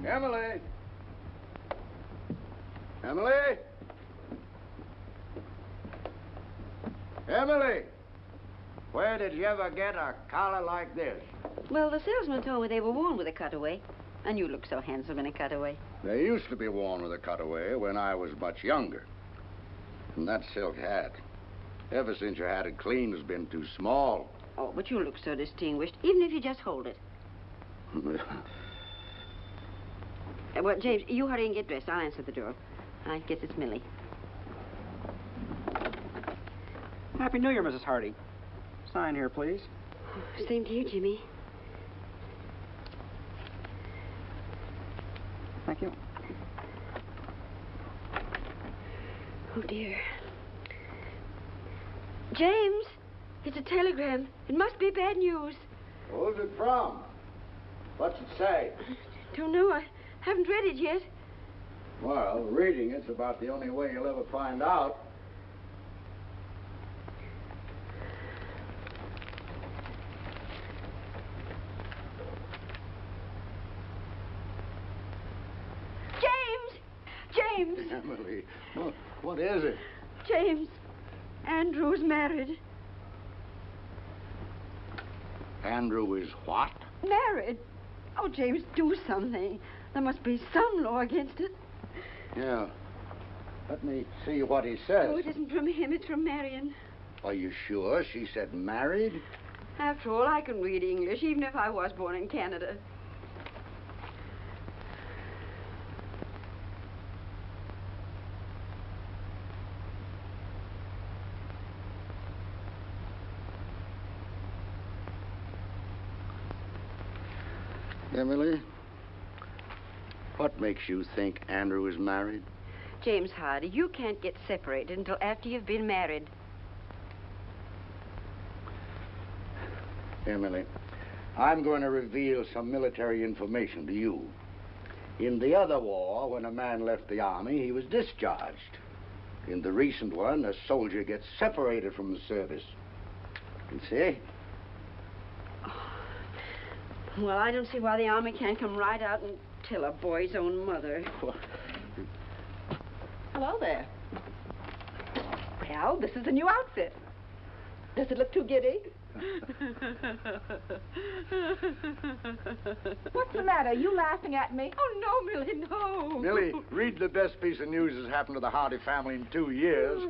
Emily! Emily! Emily! Where did you ever get a collar like this? Well, the salesman told me they were worn with a cutaway. And you look so handsome in a cutaway. They used to be worn with a cutaway when I was much younger. And that silk hat, ever since you had it cleaned, has been too small. Oh, but you look so distinguished, even if you just hold it. Well, James, you hurry and get dressed. I'll answer the door. I guess it's Millie. Happy New Year, Mrs. Hardy. Sign here, please. Same to you, Jimmy. Thank you. Oh, dear. James, it's a telegram. It must be bad news. Who's it from? What's it say? Don't know. I haven't read it yet. Well, reading it's about the only way you'll ever find out. James! Emily, what is it? James, Andrew's married. Andrew is what? Married? Oh, James, do something. There must be some law against it. Yeah. Let me see what he says. Oh, it isn't from him. It's from Marion. Are you sure she said married? After all, I can read English, even if I was born in Canada. Emily, what makes you think Andrew is married? James Hardy, you can't get separated until after you've been married. Emily, I'm going to reveal some military information to you. In the other war, when a man left the army, he was discharged. In the recent one, a soldier gets separated from the service. You see? Well, I don't see why the army can't come right out and tell a boy's own mother. Hello there. Well, this is a new outfit. Does it look too giddy? What's the matter? Are you laughing at me? Oh, no, Millie, no. Millie, read the best piece of news that's happened to the Hardy family in 2 years.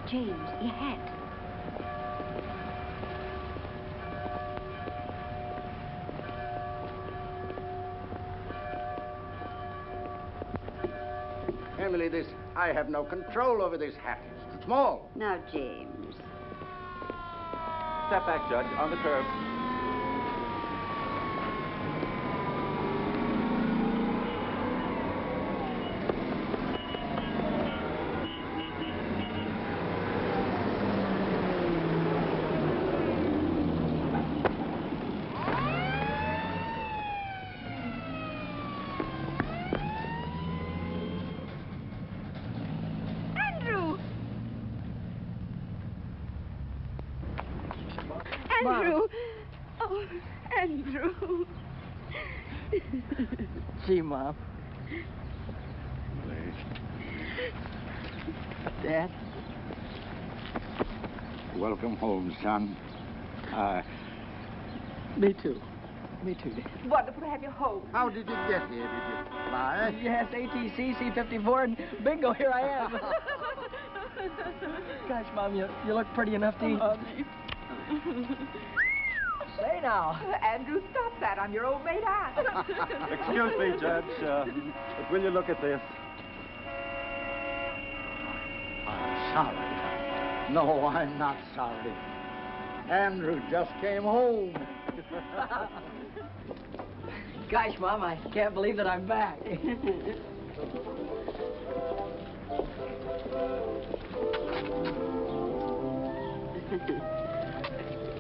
James, your hat. Emily, I have no control over this hat. It's too small. Now, James. Step back, Judge, on the curb. Andrew! Oh, Andrew. Gee, Mom. Dad? Welcome home, son. Me too. Me too, Dad. Wonderful to have you home. How did you get here? Did you fly? Yes, ATC, C-54, and bingo, here I am. Gosh, Mom, you look pretty enough to eat. Say now. Andrew, stop that. I'm your old maid aunt. Excuse me, Judge, but will you look at this? I'm sorry. No, I'm not sorry. Andrew just came home. Gosh, Mom, I can't believe that I'm back.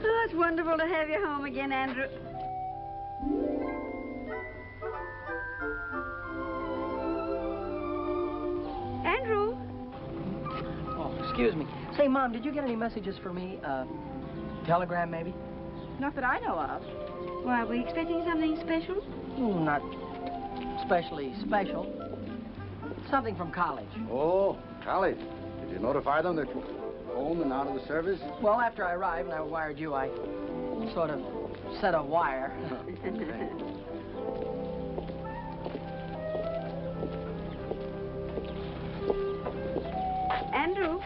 Oh, it's wonderful to have you home again, Andrew. Andrew? Oh, Excuse me. Say, Mom, did you get any messages for me? Telegram, maybe? Not that I know of. Why, are we expecting something special? Not especially special. Something from college. Oh, college. Did you notify them that you're home and out of the service? Well, after I arrived and I wired you, I sort of set a wire. Andrew.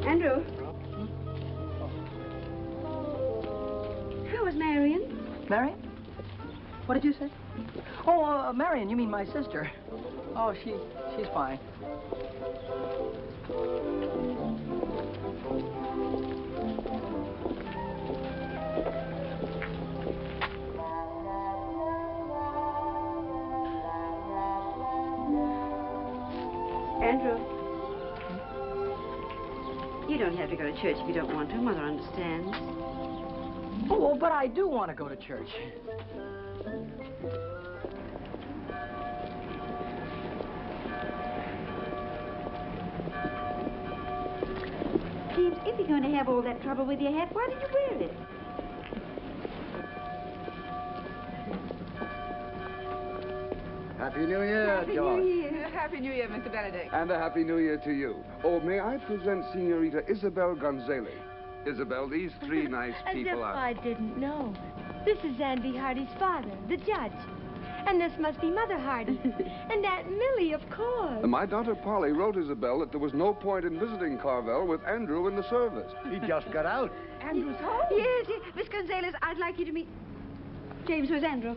Andrew. How is Marion? Marion? What did you say? Oh, Marion, you mean my sister. Oh, she's fine. Andrew. You don't have to go to church if you don't want to. Mother understands. Oh, but I do want to go to church. James, if you're going to have all that trouble with your hat, why did you wear it? Happy New Year, George. Happy New Year, Mr. Benedict. And a Happy New Year to you. Oh, may I present Senorita Isabel Gonzalez? Isabel, these three nice As if people are... I didn't know. This is Andy Hardy's father, the judge. And this must be Mother Hardy. And Aunt Millie, of course. My daughter Polly wrote Isabel that there was no point in visiting Carvel with Andrew in the service. He just got out. Andrew's home. Yes, Miss Gonzalez, I'd like you to meet... James, where's Andrew?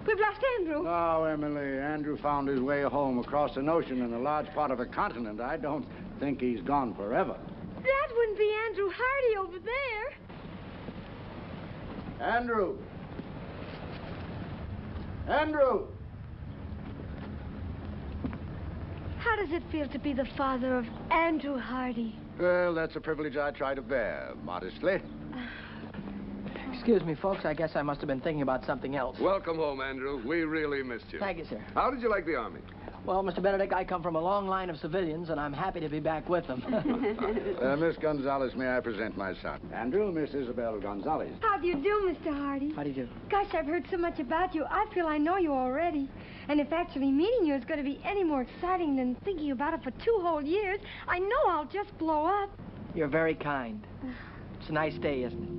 We've lost Andrew. No, Emily. Andrew found his way home across an ocean in a large part of a continent. I don't think he's gone forever. That wouldn't be Andrew Hardy over there. Andrew! Andrew! How does it feel to be the father of Andrew Hardy? Well, that's a privilege I try to bear, modestly. Excuse me, folks. I guess I must have been thinking about something else. Welcome home, Andrew. We really missed you. Thank you, sir. How did you like the Army? Well, Mr. Benedict, I come from a long line of civilians, and I'm happy to be back with them. Miss Gonzalez, may I present my son? Andrew, Miss Isabel Gonzalez. How do you do, Mr. Hardy? How do you do? Gosh, I've heard so much about you. I feel I know you already. And if actually meeting you is going to be any more exciting than thinking about it for 2 whole years, I know I'll just blow up. You're very kind. It's a nice day, isn't it?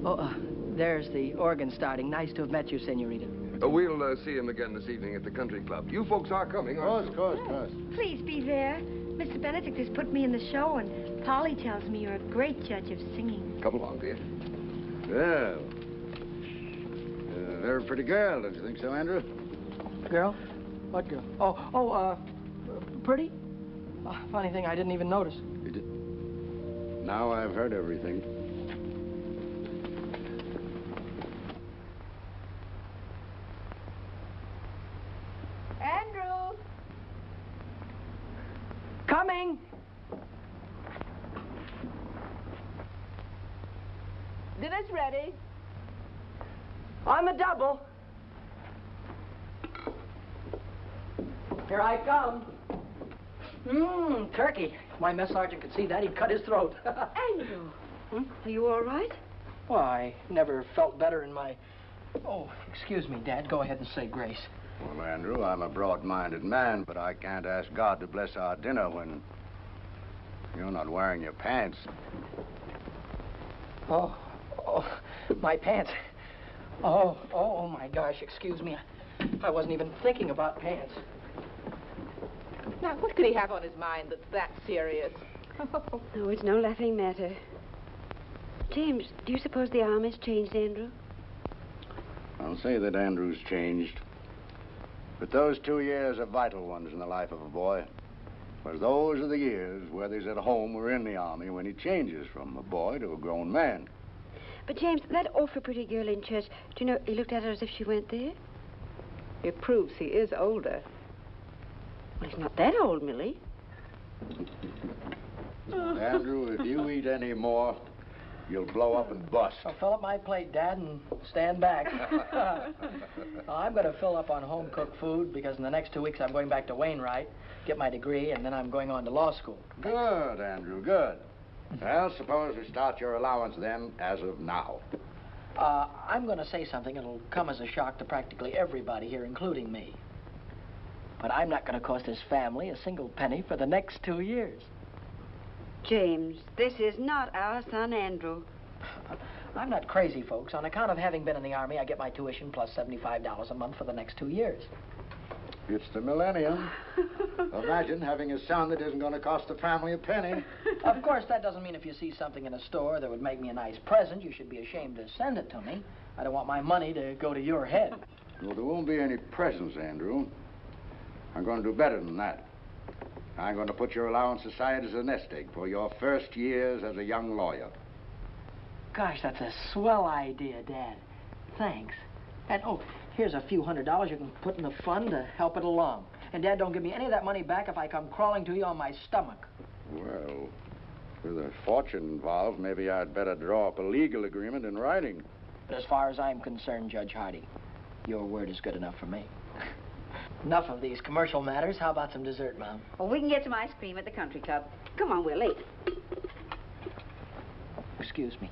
Oh, there's the organ starting. Nice to have met you, Senorita. We'll see him again this evening at the country club. You folks are coming, aren't you? Of course. Please be there. Mr. Benedict has put me in the show, and Polly tells me you're a great judge of singing. Come along, dear. Well, very pretty girl, don't you think so, Andrew? Girl? What girl? Pretty? Funny thing, I didn't even notice. You did. Now I've heard everything. Andrew! Coming! Dinner's ready. On the double. Here I come. Turkey. If my mess sergeant could see that, he'd cut his throat. Andrew. Are you all right? Well, I never felt better in my... Oh, excuse me, Dad. Go ahead and say grace. Well, Andrew, I'm a broad-minded man, but I can't ask God to bless our dinner when you're not wearing your pants. Oh, my pants. Oh, my gosh, excuse me. I wasn't even thinking about pants. Now, what could he have on his mind that's that serious? Oh, it's no laughing matter. James, do you suppose the Army's changed Andrew? I'll say that Andrew's changed. But those 2 years are vital ones in the life of a boy. For those are the years, whether he's at home or in the Army, when he changes from a boy to a grown man. But, James, that awful pretty girl in church, do you know, he looked at her as if she went there? It proves he is older. Well, he's not that old, Millie. Andrew, if you eat any more, You'll blow up and bust. So fill up my plate, Dad, and stand back. I'm going to fill up on home-cooked food because in the next 2 weeks I'm going back to Wainwright, get my degree, and then I'm going on to law school. Good, Andrew, good. Well, suppose we start your allowance then, as of now. I'm going to say something that'll come as a shock to practically everybody here, including me. But I'm not going to cost this family a single penny for the next 2 years. James, this is not our son, Andrew. I'm not crazy, folks. On account of having been in the Army, I get my tuition plus $75 a month for the next 2 years. It's the millennium. Imagine having a son that isn't going to cost the family a penny. Of course, that doesn't mean if you see something in a store that would make me a nice present, you should be ashamed to send it to me. I don't want my money to go to your head. Well, there won't be any presents, Andrew. I'm going to do better than that. I'm going to put your allowance aside as a nest egg for your first years as a young lawyer. Gosh, that's a swell idea, Dad. Thanks. And, oh, here's a few $100 you can put in the fund to help it along. And, Dad, don't give me any of that money back if I come crawling to you on my stomach. Well, with a fortune involved, maybe I'd better draw up a legal agreement in writing. But as far as I'm concerned, Judge Hardy, your word is good enough for me. Enough of these commercial matters. How about some dessert, Mom? Well, we can get some ice cream at the country club. Come on, we're late. Excuse me.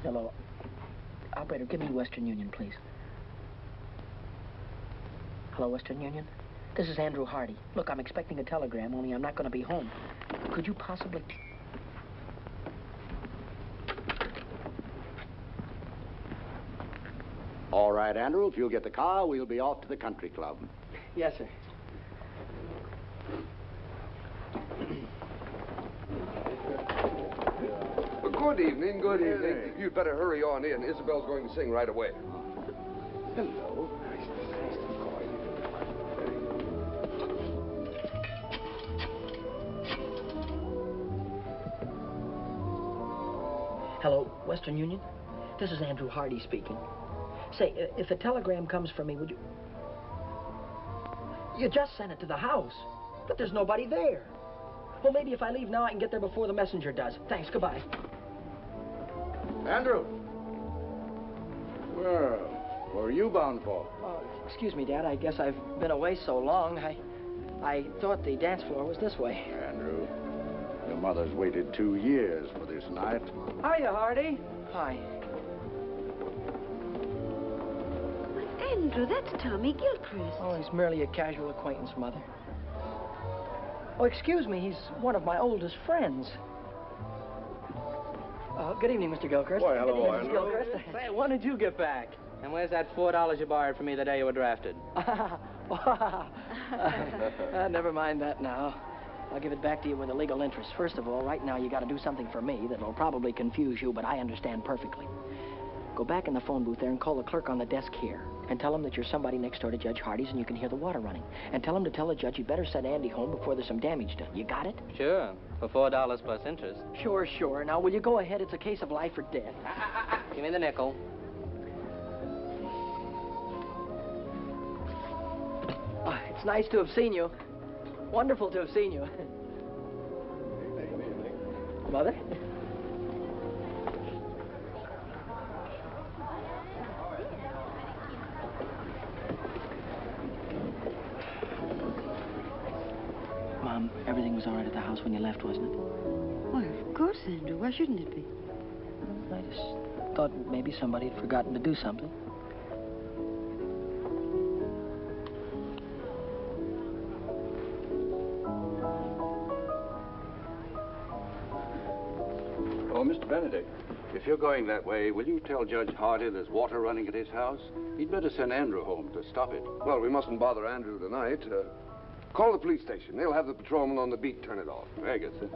Hello. Operator, give me Western Union, please. Hello, Western Union? This is Andrew Hardy. Look, I'm expecting a telegram, only I'm not going to be home. Could you possibly... All right, Andrew, if you'll get the car, we'll be off to the country club. Yes, sir. Good evening, good evening. You'd better hurry on in. Isabel's going to sing right away. Hello. Hello, Western Union? This is Andrew Hardy speaking. Say, if a telegram comes from me, would you... You just sent it to the house, but there's nobody there. Well, maybe if I leave now, I can get there before the messenger does. Thanks, goodbye. Andrew. Well, where are you bound for? Excuse me, Dad. I guess I've been away so long. I thought the dance floor was this way. Andrew, your mother's waited 2 years for this night. Hiya, Hardy. Hi. Andrew, that's Tommy Gilchrist. Oh, he's merely a casual acquaintance, Mother. Oh, excuse me. He's one of my oldest friends. Good evening, Mr. Gilchrist. Why, hello, Good evening, Andrew. Mrs. Gilchrist. Say, when did you get back? And where's that $4 you borrowed from me the day you were drafted? Never mind that now. I'll give it back to you with a legal interest. First of all, right now you got to do something for me that'll probably confuse you, but I understand perfectly. Go back in the phone booth there and call the clerk on the desk here and tell him that you're somebody next door to Judge Hardy's and you can hear the water running. And tell him to tell the judge you'd better send Andy home before there's some damage done. You got it? Sure, for $4 plus interest. Sure, sure. Now, will you go ahead? It's a case of life or death. Give me the nickel. Oh, it's nice to have seen you. Wonderful to have seen you. Mother? Mom, everything was all right at the house when you left, wasn't it? Why, of course, Andrew. Why shouldn't it be? I just thought maybe somebody had forgotten to do something. Oh, Mr. Benedict, if you're going that way, will you tell Judge Hardy there's water running at his house? He'd better send Andrew home to stop it. Well, we mustn't bother Andrew tonight. Call the police station. They'll have the patrolman on the beat turn it off. Very good, sir.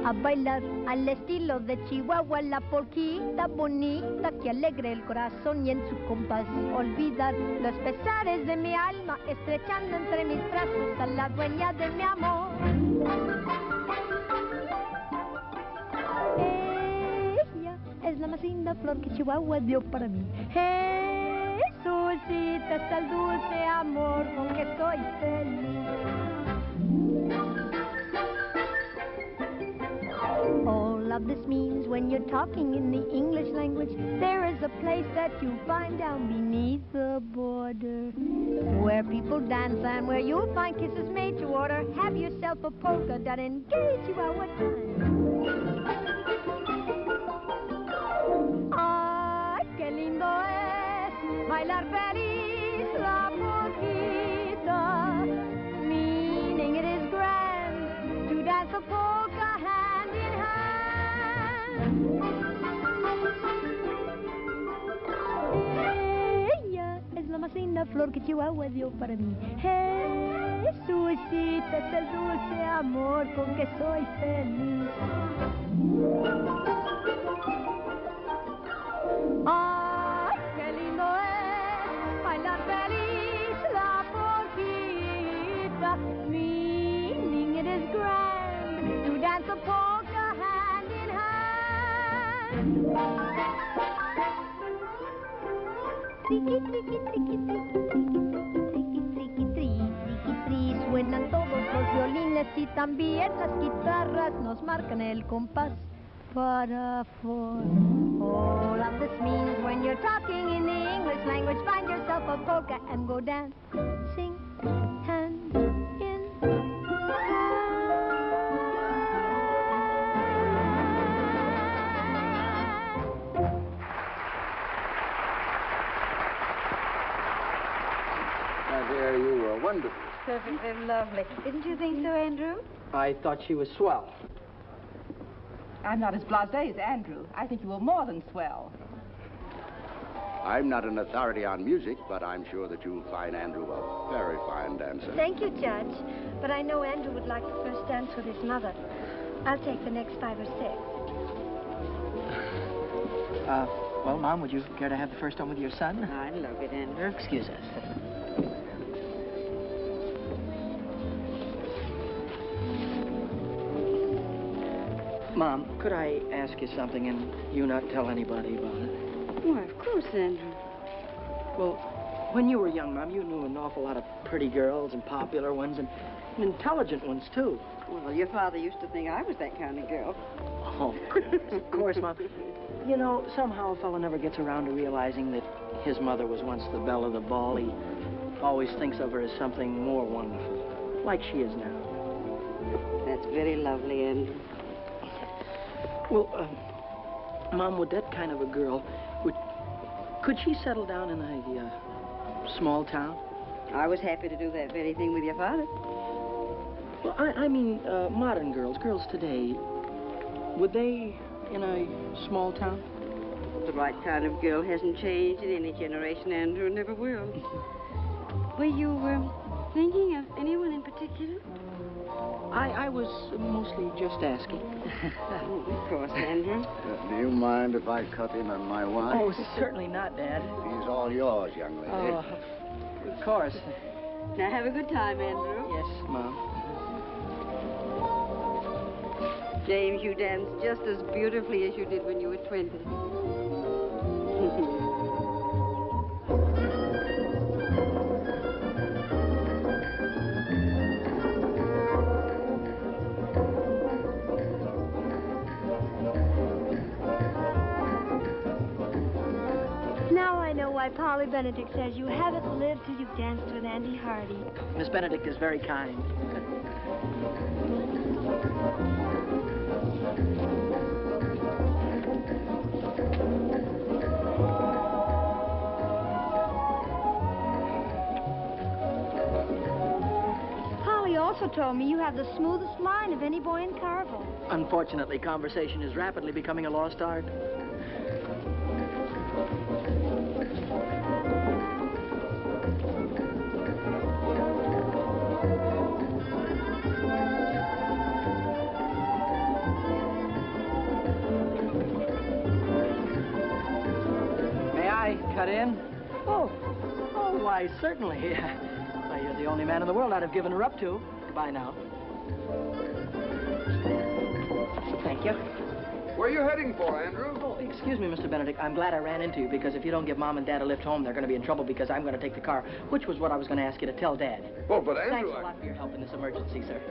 a bailar al estilo de Chihuahua, la polquita bonita que alegre el corazón y en su compás olvidar los pesares de mi alma, estrechando entre mis brazos a la dueña de mi amor. Ella es la más linda flor que Chihuahua dio para mí. Jesucita es el dulce amor con que soy feliz. All of this means when you're talking in the English language, there is a place that you find down beneath the border, where people dance and where you'll find kisses made to order. Have yourself a polka dot and gay Chihuahua time. Ay, qué lindo es bailar feliz la polquita, meaning it is grand to dance a polka hand in hand. Ella es la más linda flor que Chihuahua dio para mí. Jesucita es el dulce amor con que soy feliz. Ay, qué lindo es bailar feliz la polquita, meaning it is grand to dance a polka hand in hand. Triqui, triqui, triqui, triqui, triqui, triqui, triqui, triqui, suenan todos los violines y también las guitarras nos marcan el compás. Para four. All of this means when you're talking in the English language, find yourself a polka and go dancing hand in Now, dear, you were wonderful. Perfectly lovely. Didn't you think so, Andrew? I thought she was swell. I'm not as blasé as Andrew. I think you were more than swell. I'm not an authority on music, but I'm sure that you'll find Andrew a very fine dancer. Thank you, Judge. But I know Andrew would like the first dance with his mother. I'll take the next 5 or 6. Well, Mom, would you care to have the first one with your son? I love it, Andrew. Excuse us. Mom, could I ask you something and you not tell anybody about it? Why, of course, Andrew. Well, when you were young, Mom, you knew an awful lot of pretty girls and popular ones and intelligent ones, too. Well, your father used to think I was that kind of girl. Oh, of course, Mom. You know, somehow a fellow never gets around to realizing that his mother was once the belle of the ball. He always thinks of her as something more wonderful, like she is now. That's very lovely, Andrew. Well, Mom, would that kind of a girl, could she settle down in a small town? I was happy to do that very thing with your father. Well, I mean, modern girls today, would they in a small town? The right kind of girl hasn't changed in any generation, Andrew, never will. Were you thinking of anyone in particular? I was mostly just asking. Of course, Andrew. Do you mind if I cut in on my wine? Oh, certainly not, Dad. He's all yours, young lady. Oh, of course. Now, have a good time, Andrew. Yes, Mom. James, you danced just as beautifully as you did when you were 20. Now I know why Polly Benedict says you haven't lived till you've danced with Andy Hardy. Miss Benedict is very kind. Polly also told me you have the smoothest line of any boy in Carville. Unfortunately, conversation is rapidly becoming a lost art. cut in? Oh, why, certainly. Why, you're the only man in the world I'd have given her up to. Goodbye now. Thank you. Where are you heading for, Andrew? Oh, excuse me, Mr. Benedict. I'm glad I ran into you, because if you don't give Mom and Dad a lift home, they're going to be in trouble because I'm going to take the car, which was what I was going to ask you to tell Dad. Oh, but Andrew... Thanks a lot for your help in this emergency, sir.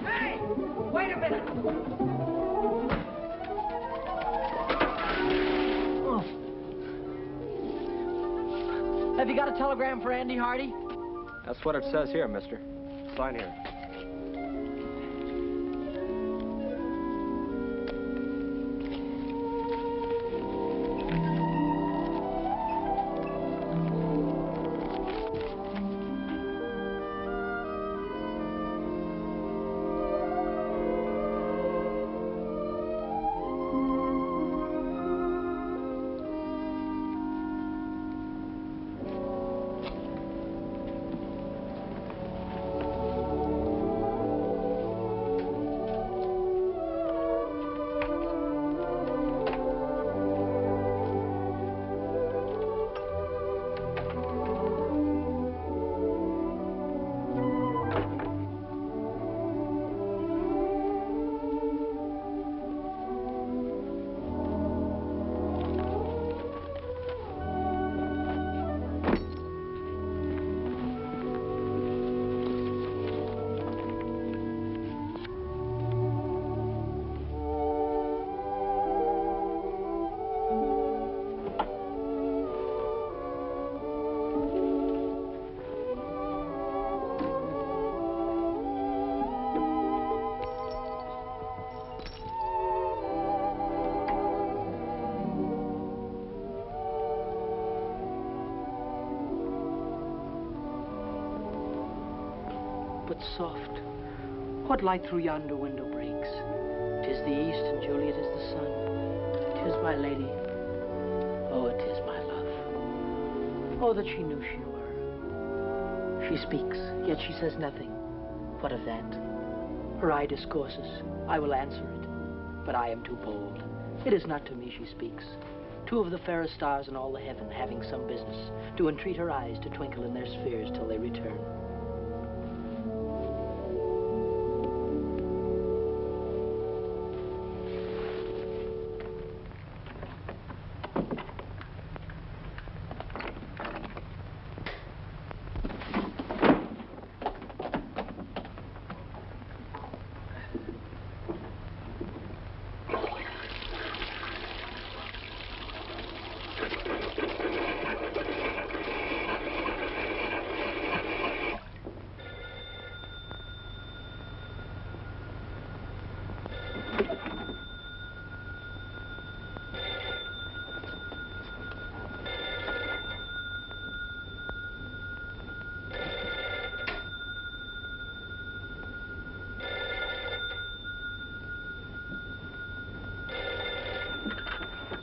Hey! Wait a minute! Have you got a telegram for Andy Hardy? That's what it says here, mister. Sign here. But soft, what light through yonder window breaks? 'Tis the east, and Juliet is the sun. 'Tis my lady. Oh, it is my love. Oh, that she knew she were. She speaks, yet she says nothing. What of that? Her eye discourses. I will answer it, but I am too bold. It is not to me she speaks. Two of the fairest stars in all the heaven, having some business, do entreat her eyes to twinkle in their spheres till they return.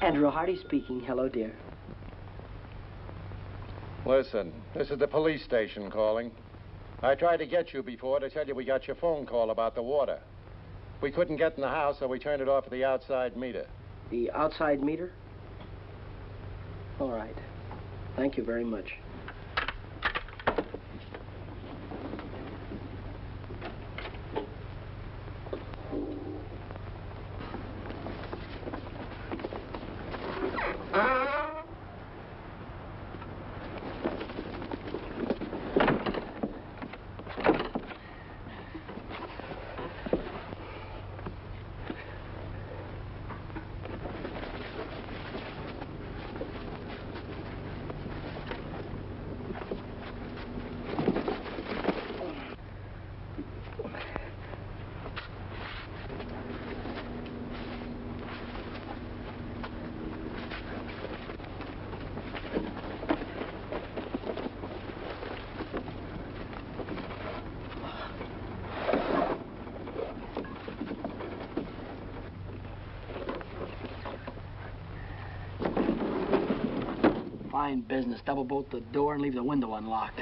Andrew Hardy speaking. Hello, dear. Listen, this is the police station calling. I tried to get you before to tell you we got your phone call about the water. We couldn't get in the house, so we turned it off at the outside meter. The outside meter? All right. Thank you very much. Fine business. Double bolt the door and leave the window unlocked.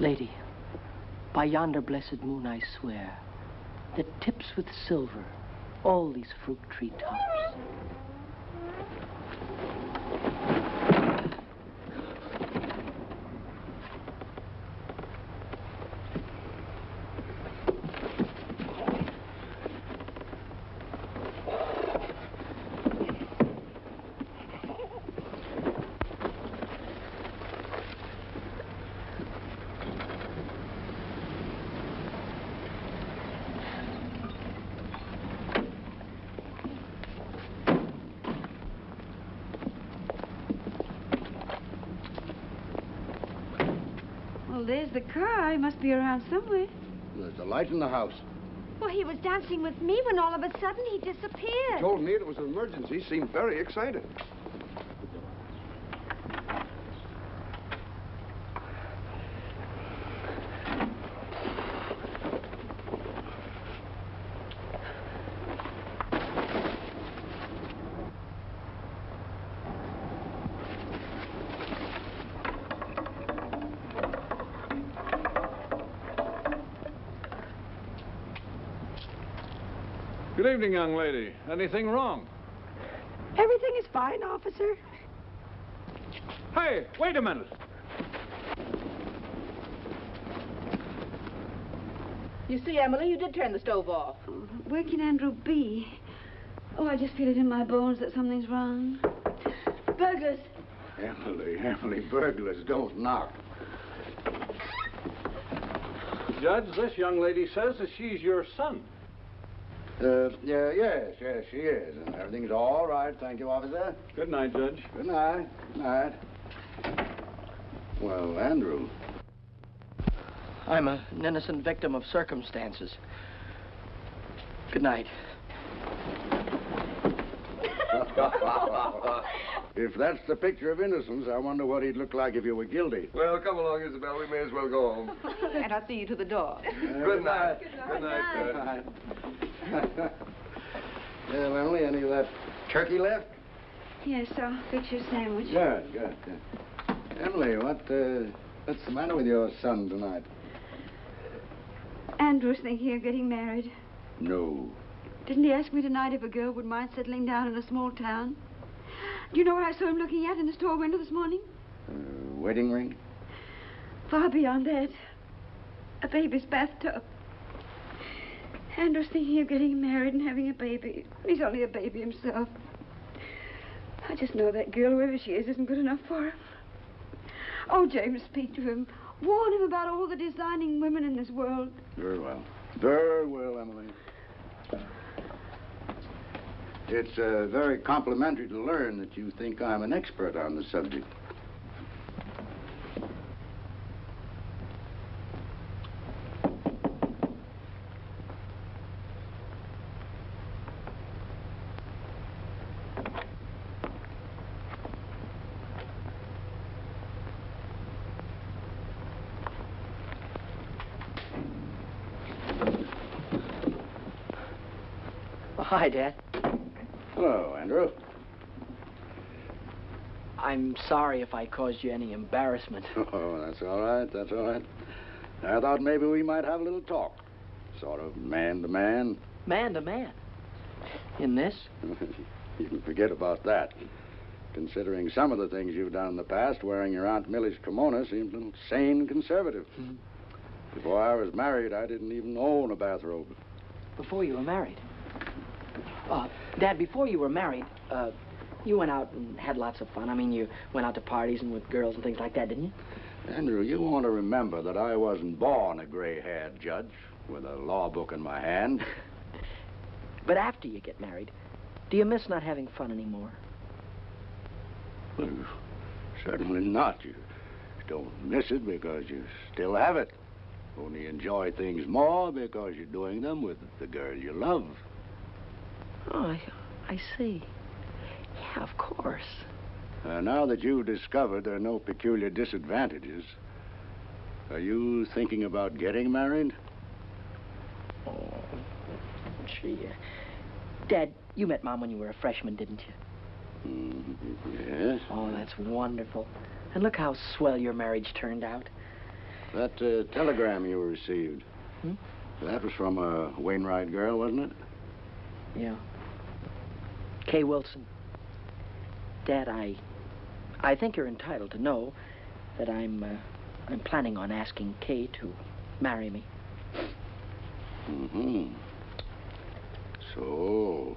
Lady, by yonder blessed moon I swear, that tips with silver all these fruit tree tops. Well, there's the car. He must be around somewhere. There's a light in the house. Well, he was dancing with me when all of a sudden he disappeared. Told me it was an emergency. Seemed very excited. Good evening, young lady. Anything wrong? Everything is fine, officer. Hey, wait a minute. You see, Emily, you did turn the stove off. Oh, where can Andrew be? Oh, I just feel it in my bones that something's wrong. Burglars. Emily, burglars don't knock. Judge, this young lady says that she's your son. Yes, she is. And everything's all right, thank you, officer. Good night, Judge. Good night. Good night. Well, Andrew. I'm an innocent victim of circumstances. Good night. If that's the picture of innocence, I wonder what he'd look like if you were guilty. Well, come along, Isabel. We may as well go home. And I'll see you to the door. Good night. Good night. Well, Emily, any of that turkey left? Yes, I'll fix your sandwich. Good. Emily, what's the matter with your son tonight? Andrew's thinking of getting married. No. Didn't he ask me tonight if a girl would mind settling down in a small town? Do you know what I saw him looking at in the store window this morning? Wedding ring? Far beyond that. A baby's bathtub. Andrew's thinking of getting married and having a baby. He's only a baby himself. I just know that girl, whoever she is, isn't good enough for him. Oh, James, speak to him. Warn him about all the designing women in this world. Very well. Very well, Emily. It's very complimentary to learn that you think I'm an expert on the subject. Hi, Dad. Hello, Andrew. I'm sorry if I caused you any embarrassment. Oh, that's all right. I thought maybe we might have a little talk. Sort of man to man. Man to man? In this? You can forget about that. Considering some of the things you've done in the past, wearing your Aunt Millie's kimono seems a little sane and conservative. Mm-hmm. Before I was married, I didn't even own a bathrobe. Before you were married? Dad, before you were married, you went out and had lots of fun. I mean, you went out to parties and with girls and things like that, didn't you? Andrew, you want to remember that I wasn't born a gray-haired judge with a law book in my hand. But after you get married, do you miss not having fun anymore? Well, certainly not. You don't miss it because you still have it. Only enjoy things more because you're doing them with the girl you love. Oh, I see. Yeah, of course. Now that you've discovered there are no peculiar disadvantages, are you thinking about getting married? Oh, gee. Dad, you met Mom when you were a freshman, didn't you? Yes. Oh, that's wonderful. And look how swell your marriage turned out. That telegram you received. That was from a Wainwright girl, wasn't it? Yeah. Kay Wilson. Dad, I think you're entitled to know that I'm planning on asking Kay to marry me. Mm-hmm. So,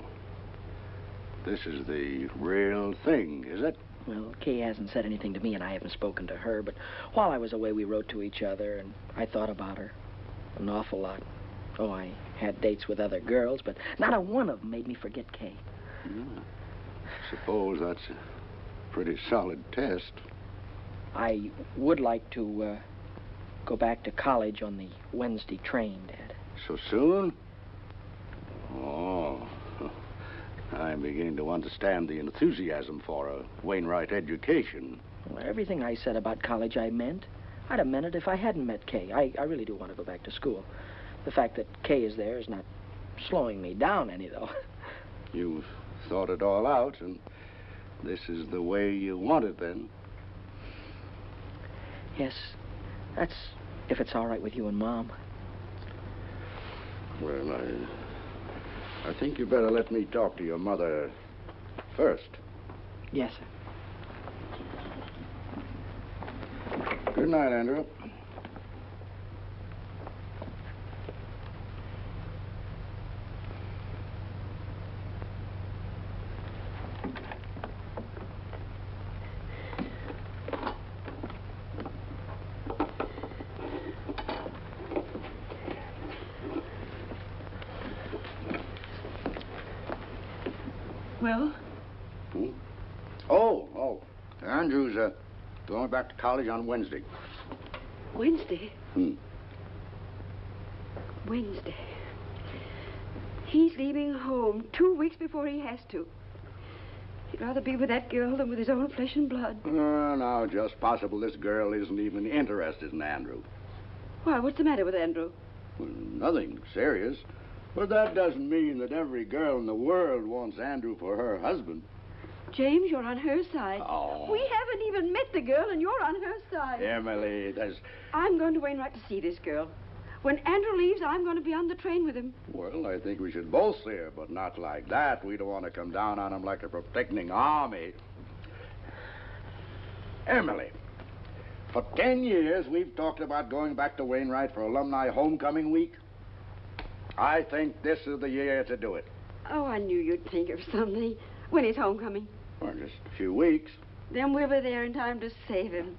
this is the real thing, is it? Well, Kay hasn't said anything to me, and I haven't spoken to her, but while I was away, we wrote to each other, and I thought about her an awful lot. Oh, I had dates with other girls, but not a one of them made me forget Kay. Yeah. Suppose that's a pretty solid test. I would like to go back to college on the Wednesday train, Dad. So soon? Oh, I'm beginning to understand the enthusiasm for a Wainwright education. Well, everything I said about college I meant. I'd have meant it if I hadn't met Kay. I really do want to go back to school. The fact that Kay is there is not slowing me down any, though. You've thought it all out, and this is the way you want it, then? Yes, that's if it's all right with you and Mom. Well, I think you better let me talk to your mother first. Yes, sir. Good night, Andrew. Well? Oh. Andrew's going back to college on Wednesday. Wednesday? Wednesday. He's leaving home 2 weeks before he has to. He'd rather be with that girl than with his own flesh and blood. Now, just possible this girl isn't even interested in Andrew. Why, what's the matter with Andrew? Well, nothing serious. But that doesn't mean that every girl in the world wants Andrew for her husband. James, you're on her side. Oh. We haven't even met the girl, and you're on her side. Emily, I'm going to Wainwright to see this girl. When Andrew leaves, I'm going to be on the train with him. Well, I think we should both see her, but not like that. We don't want to come down on him like a protecting army. Emily, for 10 years, we've talked about going back to Wainwright for alumni homecoming week. I think this is the year to do it. Oh, I knew you'd think of something. When is homecoming? Well, just a few weeks. Then we'll be there in time to save him.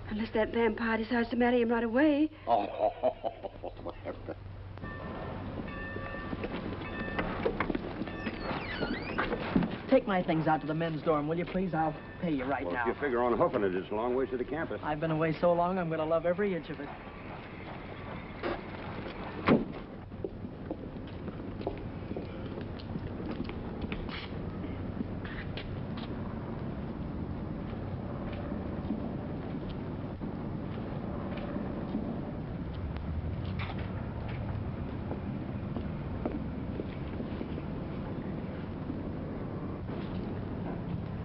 Unless that vampire decides to marry him right away. Oh. Take my things out to the men's dorm, will you, please? I'll pay you right Well, now. if you figure on hoofing it, it's a long ways to the campus. I've been away so long, I'm going to love every inch of it.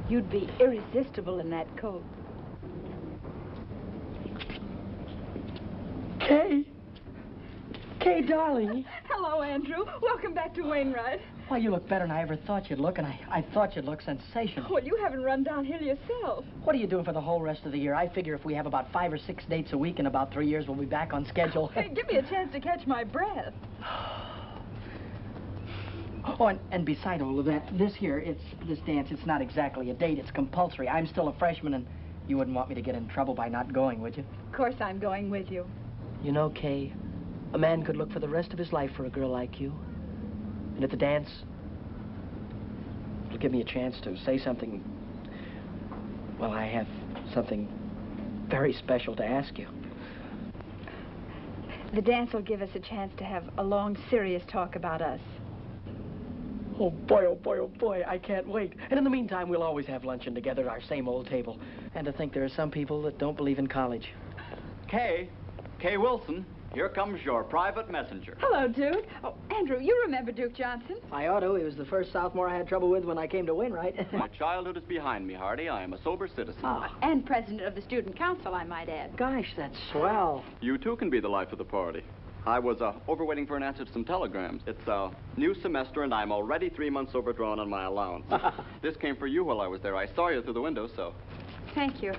You'd be irresistible in that coat. Kay! Kay, darling. Hello, Andrew. Welcome back to Wainwright. Why, you look better than I ever thought you'd look, and I thought you'd look sensational. Well, you haven't run downhill yourself. What are you doing for the whole rest of the year? I figure if we have about 5 or 6 dates a week in about 3 years, we'll be back on schedule. Hey, give me a chance to catch my breath. Oh, and beside all of that, this dance, it's not exactly a date. It's compulsory. I'm still a freshman, and you wouldn't want me to get in trouble by not going, would you? Of course I'm going with you. You know, Kay, a man could look for the rest of his life for a girl like you. And at the dance, it'll give me a chance to say something. Well, I have something very special to ask you. The dance will give us a chance to have a long, serious talk about us. Oh, boy, oh, boy, oh, boy, I can't wait. And in the meantime, we'll always have luncheon together at our same old table. And to think there are some people that don't believe in college. Kay Wilson. Here comes your private messenger. Hello, Duke. Oh, Andrew, you remember Duke Johnson? I ought to. He was the first sophomore I had trouble with when I came to Wainwright. My childhood is behind me, Hardy. I am a sober citizen. And president of the student council, I might add. Gosh, that's swell. You, too, can be the life of the party. I was over waiting for an answer to some telegrams. It's a new semester, and I'm already 3 months overdrawn on my allowance. This came for you while I was there. I saw you through the window, so... Thank you.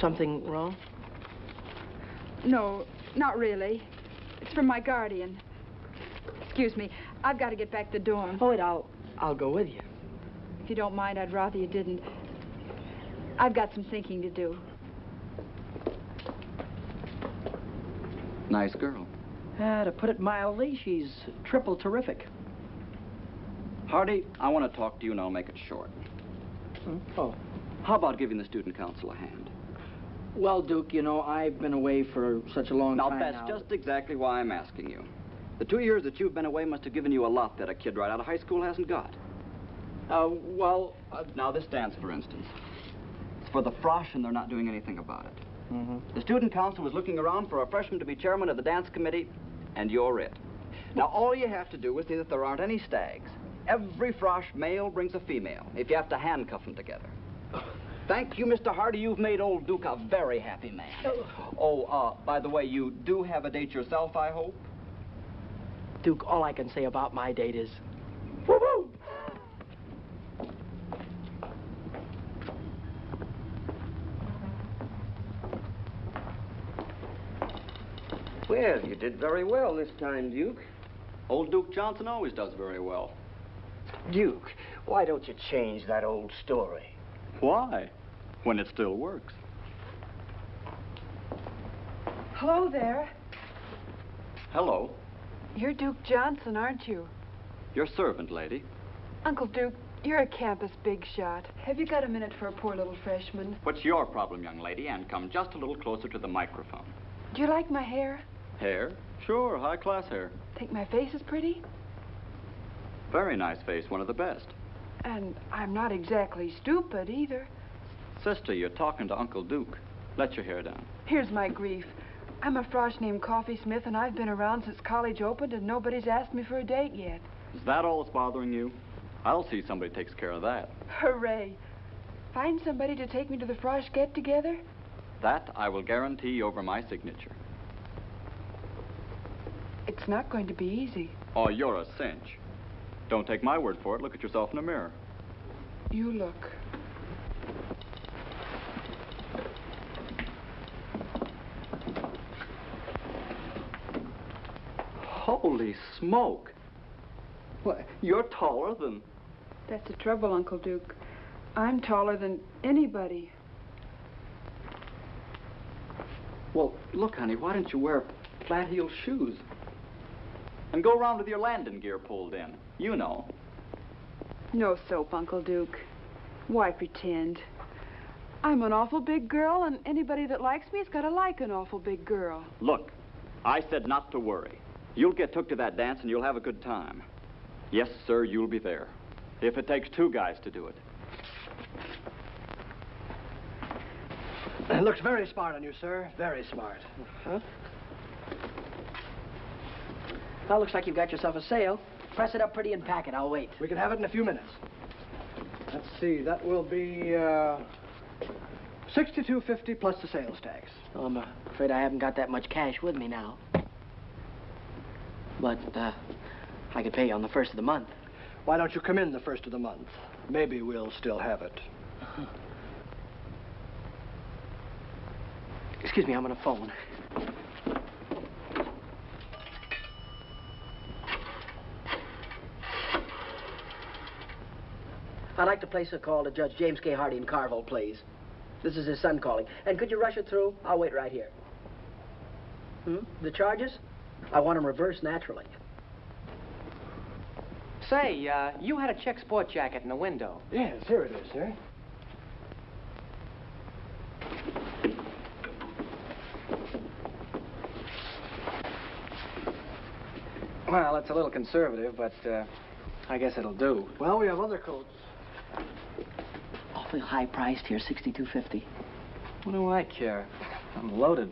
Something wrong? No, not really. It's from my guardian. Excuse me. I've got to get back to the dorm. Oh, wait, I'll go with you. If you don't mind, I'd rather you didn't. I've got some thinking to do. Nice girl. To put it mildly, she's triple terrific. Hardy, I want to talk to you, and I'll make it short. Oh. How about giving the student council a hand? Well, Duke, you know, I've been away for such a long time now. That's just exactly why I'm asking you. The 2 years that you've been away must have given you a lot that a kid right out of high school hasn't got. Now, this dance, for instance. It's for the Frosh, and they're not doing anything about it. The student council was looking around for a freshman to be chairman of the dance committee, and you're it. Now, all you have to do is see that there aren't any stags. Every Frosh male brings a female, if you have to handcuff them together. Thank you, Mr. Hardy. You've made old Duke a very happy man. Oh, by the way, you do have a date yourself, I hope? Duke, all I can say about my date is... Woo-hoo! Well, you did very well this time, Duke. Old Duke Johnson always does very well. Duke, why don't you change that old story? Why? When it still works. Hello there. Hello. You're Duke Johnson, aren't you? Your servant, lady. Uncle Duke, you're a campus big shot. Have you got a minute for a poor little freshman? What's your problem, young lady? And come just a little closer to the microphone. Do you like my hair? Hair? Sure, high-class hair. Think my face is pretty? Very nice face, one of the best. And I'm not exactly stupid, either. Sister, you're talking to Uncle Duke. Let your hair down. Here's my grief. I'm a Frosh named Coffee Smith, and I've been around since college opened, and nobody's asked me for a date yet. Is that all that's bothering you? I'll see somebody takes care of that. Hooray. Find somebody to take me to the Frosh get-together? That I will guarantee over my signature. It's not going to be easy. Oh, you're a cinch. Don't take my word for it. Look at yourself in the mirror. You look. Holy smoke. Why, you're taller than... That's the trouble, Uncle Duke. I'm taller than anybody. Well, look, honey, why don't you wear flat-heeled shoes? And go around with your landing gear pulled in. You know. No soap, Uncle Duke. Why pretend? I'm an awful big girl, and anybody that likes me has got to like an awful big girl. Look, I said not to worry. You'll get took to that dance, and you'll have a good time. Yes, sir, you'll be there. If it takes 2 guys to do it. It looks very smart on you, sir. Very smart. Huh? Well, looks like you've got yourself a sale. Press it up pretty and pack it. I'll wait. We can have it in a few minutes. Let's see. That will be $62.50 plus the sales tax. Oh, I'm afraid I haven't got that much cash with me now. But I could pay you on the 1st of the month. Why don't you come in the 1st of the month? Maybe we'll still have it. Excuse me, I'm on a phone. I'd like to place a call to Judge James K. Hardy in Carville, please. This is his son calling. And could you rush it through? I'll wait right here. The charges? I want them reversed naturally. Say, you had a check sport jacket in the window. Yes, here it is, sir. Well, it's a little conservative, but I guess it'll do. Well, we have other coats. Awfully high priced here, $62.50. What do I care? I'm loaded.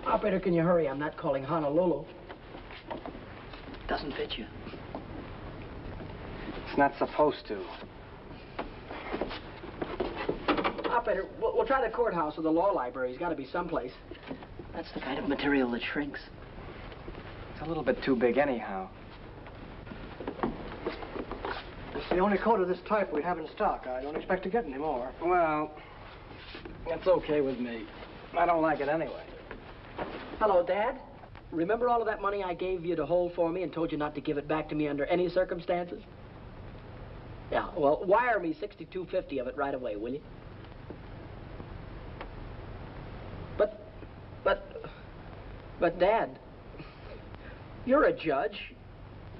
Operator, can you hurry? I'm not calling Honolulu. Doesn't fit you. It's not supposed to. Operator, we'll try the courthouse or the law library. It's got to be someplace. That's the kind of material that shrinks. It's a little bit too big anyhow. It's the only coat of this type we have in stock. I don't expect to get any more. Well, it's okay with me. I don't like it anyway. Hello, Dad. Remember all of that money I gave you to hold for me and told you not to give it back to me under any circumstances? Yeah, well, wire me $62.50 of it right away, will you? But, Dad, you're a judge.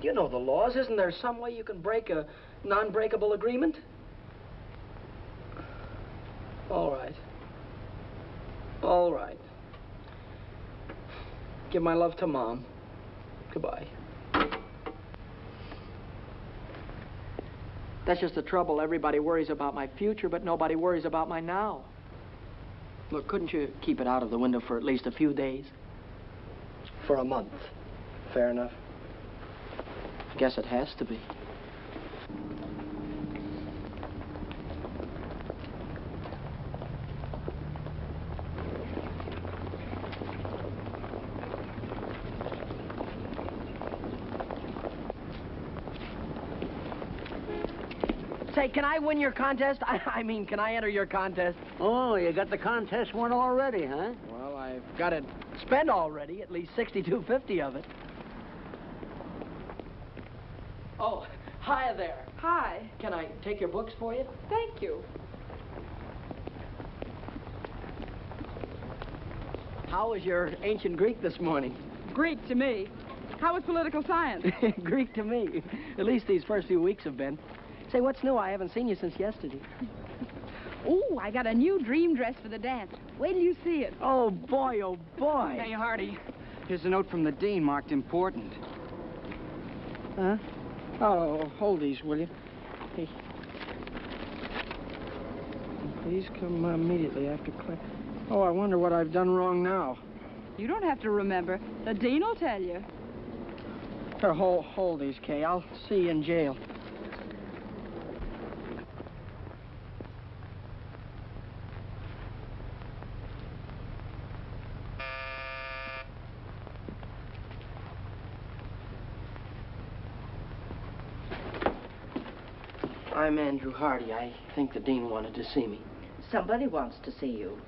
You know the laws. Isn't there some way you can break a non-breakable agreement? All right. All right. Give my love to Mom. Goodbye. That's just the trouble. Everybody worries about my future, but nobody worries about my now. Look, couldn't you keep it out of the window for at least a few days? For a month. Fair enough. Guess it has to be. Say, can I win your contest? I mean, can I enter your contest? Oh, you got the contest won already, huh? Well, I've got it spent already, at least $62.50 of it. Oh, hi there. Hi. Can I take your books for you? Thank you. How was your ancient Greek this morning? Greek to me. How was political science? Greek to me. At least these first few weeks have been. Say, what's new? I haven't seen you since yesterday. Oh, I got a new dream dress for the dance. Wait till you see it. Oh, boy, oh, boy. Hey, Hardy. Here's a note from the dean marked important. Huh? Oh, hold these, will you? Hey. Please come immediately after class. Oh, I wonder what I've done wrong now. You don't have to remember. The dean will tell you. Here, hold these, Kay. I'll see you in jail. I'm Andrew Hardy. I think the dean wanted to see me. Somebody wants to see you.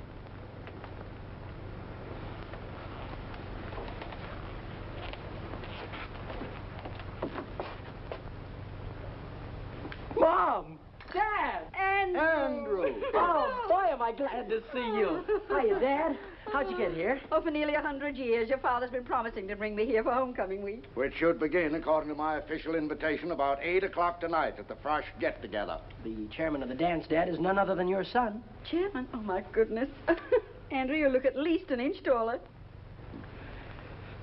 Mom! Dad! Andrew! Oh, boy, am I glad to see you. Hiya, Dad. How'd you get here? Oh, for nearly 100 years. Your father's been promising to bring me here for homecoming week. Which should begin, according to my official invitation, about 8 o'clock tonight at the Frosh get-together. The chairman of the dance, Dad, is none other than your son. Chairman? Oh, my goodness. Andrew, you look at least an inch taller.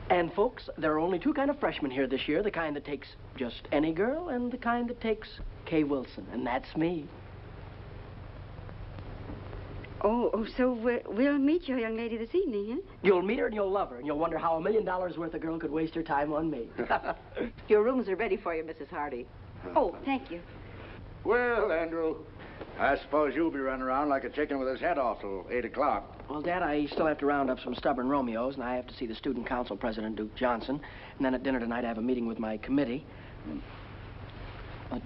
And, folks, there are only two kind of freshmen here this year, the kind that takes just any girl and the kind that takes Kay Wilson, and that's me. Oh, so we'll meet your young lady this evening, huh? You'll meet her and you'll love her, and you'll wonder how $1 million worth of girl could waste her time on me. Your rooms are ready for you, Mrs. Hardy. Oh, thank you. Well, Andrew, I suppose you'll be running around like a chicken with his head off till 8 o'clock. Well, Dad, I still have to round up some stubborn Romeos, and I have to see the student council president, Duke Johnson. And then at dinner tonight, I have a meeting with my committee. But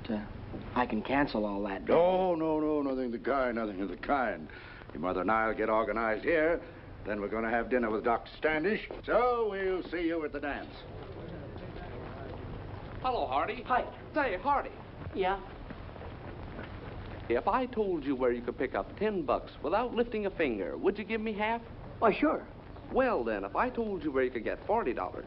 I can cancel all that. No, nothing of the kind, nothing of the kind. Your mother and I'll get organized here. Then we're going to have dinner with Dr. Standish. So we'll see you at the dance. Hello, Hardy. Hi. Say, Hardy. Yeah? If I told you where you could pick up $10 without lifting a finger, would you give me half? Oh, sure. Well, then, if I told you where you could get $40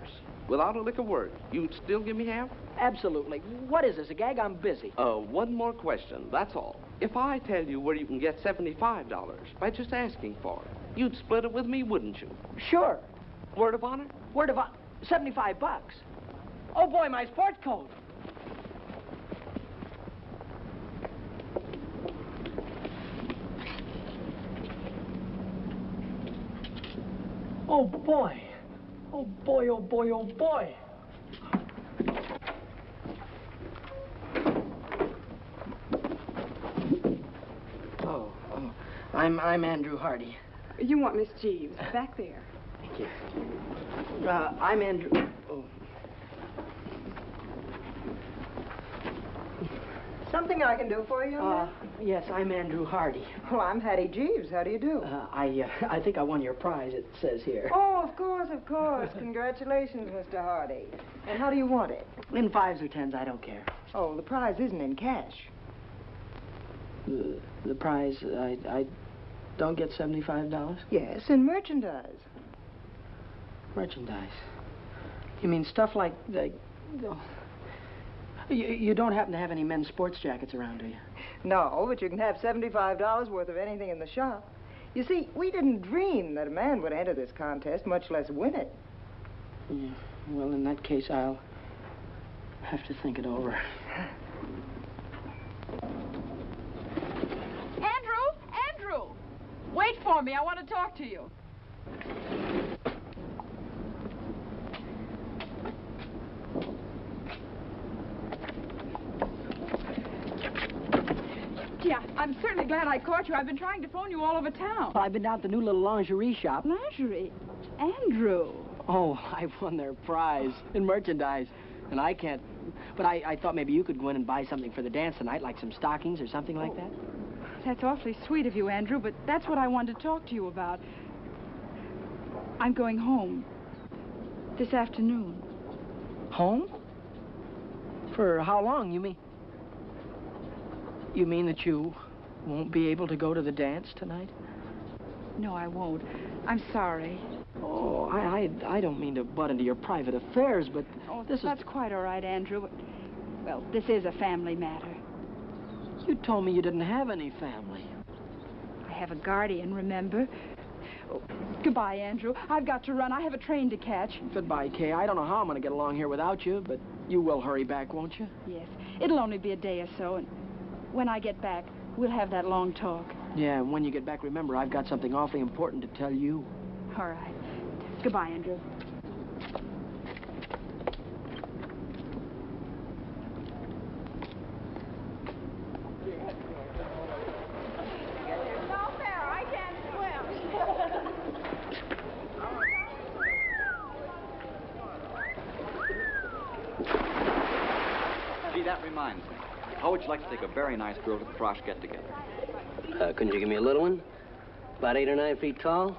without a lick of word, you'd still give me half? Absolutely. What is this, a gag? I'm busy. One more question, that's all. If I tell you where you can get $75 by just asking for it, you'd split it with me, wouldn't you? Sure. Word of honor? Word of honor. $75. Oh, boy, my sport coat. Oh, boy. Oh, boy, oh, boy, oh, boy. I'm Andrew Hardy. You want Miss Jeeves, back there. Thank you. I'm Andrew... Oh. Something I can do for you, young man? Yes, I'm Andrew Hardy. Oh, I'm Hattie Jeeves. How do you do? I think I won your prize, it says here. Oh, of course, of course. Congratulations, Mr. Hardy. And how do you want it? In 5s or 10s, I don't care. Oh, the prize isn't in cash. The prize, I don't get $75? Yes, in merchandise. Merchandise? You mean stuff like the... You don't happen to have any men's sports jackets around, do you? No, but you can have $75 worth of anything in the shop. You see, we didn't dream that a man would enter this contest, much less win it. Yeah, well, in that case, I'll have to think it over. Andrew! Wait for me. I want to talk to you. Yeah, I'm certainly glad I caught you. I've been trying to phone you all over town. Well, I've been down at the new little lingerie shop. Lingerie? Andrew. Oh, I won their prize in merchandise. And I can't... But I thought maybe you could go in and buy something for the dance tonight, like some stockings or something like that. That's awfully sweet of you, Andrew, but that's what I wanted to talk to you about. I'm going home this afternoon. Home? For how long, you mean? You mean that you won't be able to go to the dance tonight? No, I won't. I'm sorry. Oh, I don't mean to butt into your private affairs, but that's quite all right, Andrew. Well, this is a family matter. You told me you didn't have any family. I have a guardian, remember? Oh, goodbye, Andrew. I've got to run. I have a train to catch. Goodbye, Kay. I don't know how I'm going to get along here without you, but you will hurry back, won't you? Yes. It'll only be a day or so, and when I get back, we'll have that long talk. Yeah, and when you get back, remember, I've got something awfully important to tell you. All right. Goodbye, Andrew. Gee, that reminds me. How would you like to take a very nice girl to the Frosh get-together? Couldn't you give me a little one? About 8 or 9 feet tall?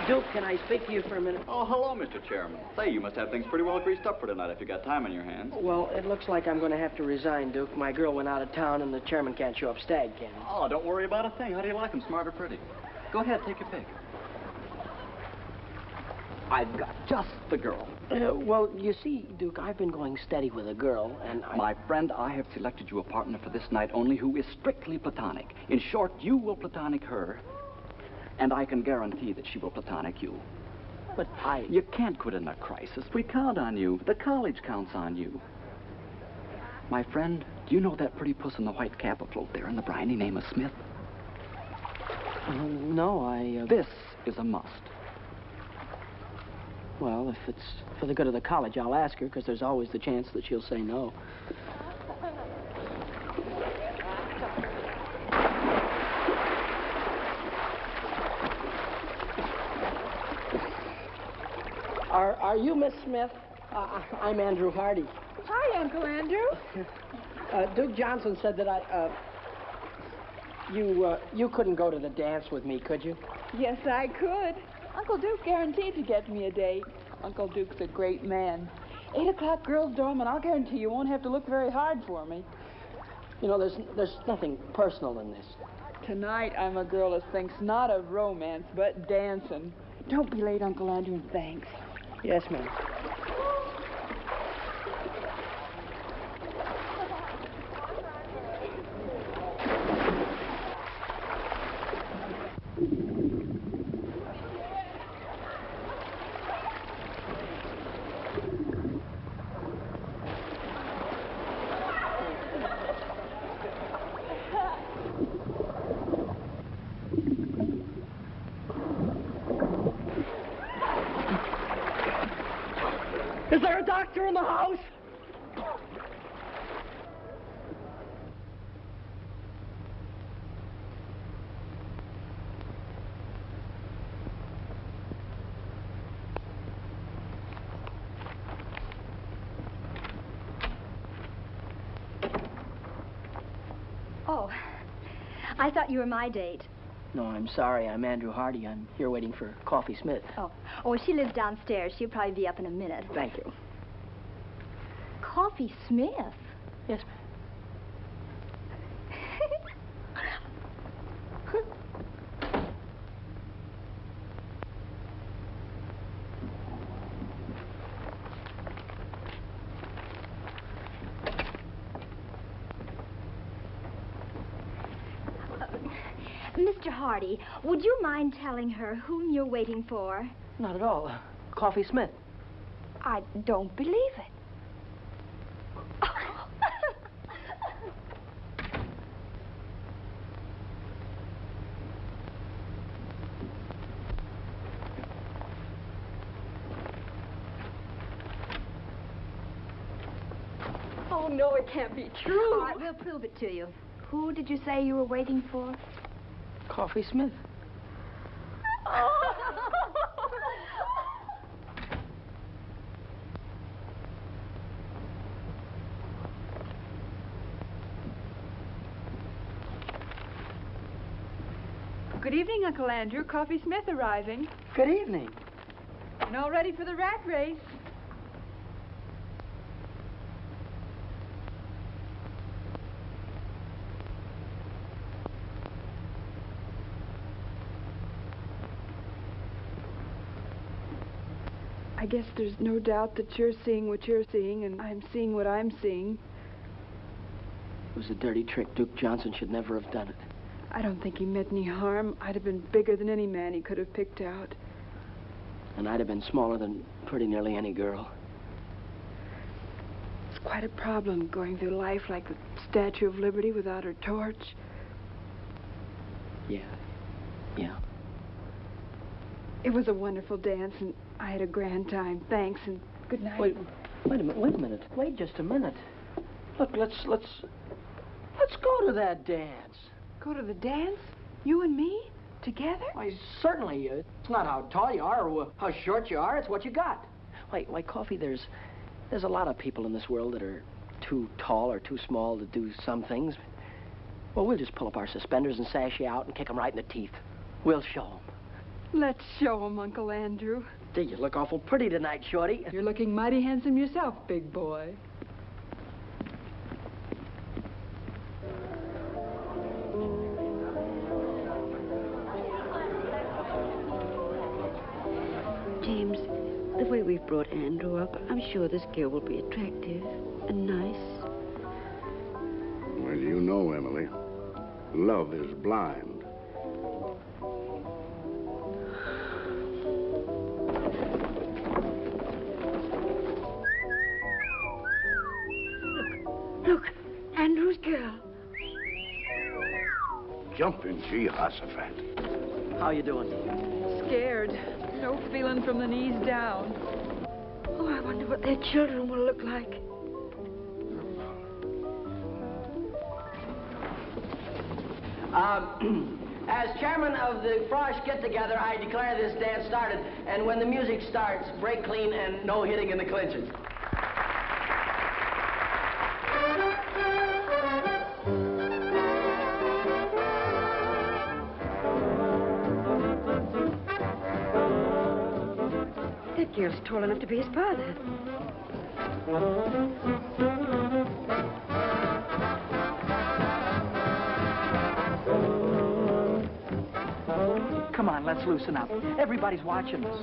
Duke, can I speak to you for a minute? Oh, hello, Mr. Chairman. Say, you must have things pretty well greased up for tonight if you got time on your hands. Well, it looks like I'm going to have to resign, Duke. My girl went out of town, and the chairman can't show up stag, can he? Oh, don't worry about a thing. How do you like them, smart or pretty? Go ahead, take your pick. I've got just the girl. Well, you see, Duke, I've been going steady with a girl, and My friend, I have selected you a partner for this night only who is strictly platonic. In short, you will platonic her, and I can guarantee that she will platonic you. But You can't quit in a crisis. We count on you. The college counts on you. My friend, do you know that pretty puss in the white cap afloat there in the briny name of Smith? No, This is a must. Well, if it's for the good of the college, I'll ask her, because there's always the chance that she'll say no. Are you Miss Smith? I'm Andrew Hardy. Hi, Uncle Andrew. Duke Johnson said that you couldn't go to the dance with me, could you? Yes, I could. Uncle Duke guaranteed to get me a date. Uncle Duke's a great man. 8 o'clock girls' dorm, and I'll guarantee you won't have to look very hard for me. You know, there's nothing personal in this. Tonight, I'm a girl that thinks not of romance, but dancing. Don't be late, Uncle Andrew, and thanks. Yes, ma'am. Is there a doctor in the house? Oh, I thought you were my date. No, I'm sorry. I'm Andrew Hardy. I'm here waiting for Coffee Smith. Oh, she lives downstairs. She'll probably be up in a minute. Thank you. Coffee Smith? Yes, ma'am. Mr. Hardy, would you mind telling her whom you're waiting for? Not at all. Coffee Smith. I don't believe it. Oh, no, it can't be true. All right, we'll prove it to you. Who did you say you were waiting for? Coffee Smith. Good evening, Uncle Andrew. Coffee Smith arriving. Good evening. And all ready for the rat race. I guess there's no doubt that you're seeing what you're seeing, and I'm seeing what I'm seeing. It was a dirty trick. Duke Johnson should never have done it. I don't think he meant any harm. I'd have been bigger than any man he could have picked out. And I'd have been smaller than pretty nearly any girl. It's quite a problem going through life like the Statue of Liberty without her torch. Yeah. It was a wonderful dance, and I had a grand time. Thanks, and good night. Wait a minute. Wait just a minute. Look, let's go to that dance. Go to the dance? You and me? Together? Why, certainly. It's not how tall you are or how short you are. It's what you got. Why, Coffee, there's a lot of people in this world that are too tall or too small to do some things. Well, we'll just pull up our suspenders and sash you out and kick them right in the teeth. We'll show them. Let's show 'em, Uncle Andrew. Gee, you look awful pretty tonight, Shorty. You're looking mighty handsome yourself, big boy. James, the way we've brought Andrew up, I'm sure this girl will be attractive and nice. Well, you know, Emily, love is blind. Look, Andrew's girl. Jumping Jehoshaphat. How you doing? Scared. No feeling from the knees down. Oh, I wonder what their children will look like. As chairman of the Frosh get-together, I declare this dance started. And when the music starts, break clean and no hitting in the clinches. That girl's tall enough to be his father. Come on, let's loosen up. Everybody's watching us.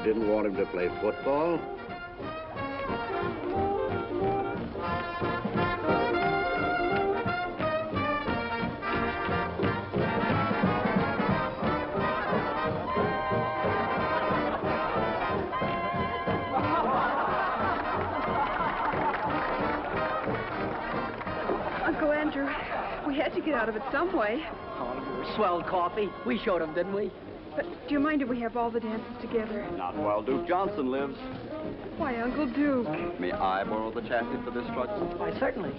Didn't want him to play football? Uncle Andrew, we had to get out of it some way. Oh, you were swelled coffee. We showed him, didn't we? But do you mind if we have all the dances together? Not while Duke Johnson lives. Why, Uncle Duke? May I borrow the chassis for this truck? Why, certainly.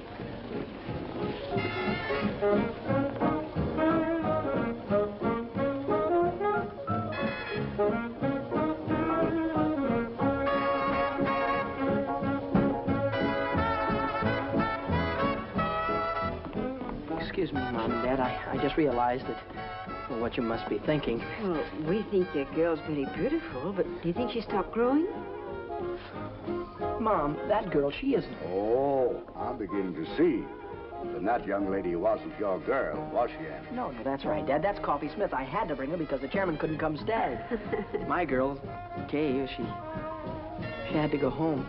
Excuse me, Mom and Dad. I just realized that what you must be thinking. Well, we think your girl's very beautiful, but do you think she stopped growing? Mom, that girl, she isn't. Oh, I'm beginning to see. Then that young lady wasn't your girl, was she, Annie? No, that's right, Dad. That's Coffee Smith. I had to bring her because the chairman couldn't come stay. My girl, Kay, she had to go home.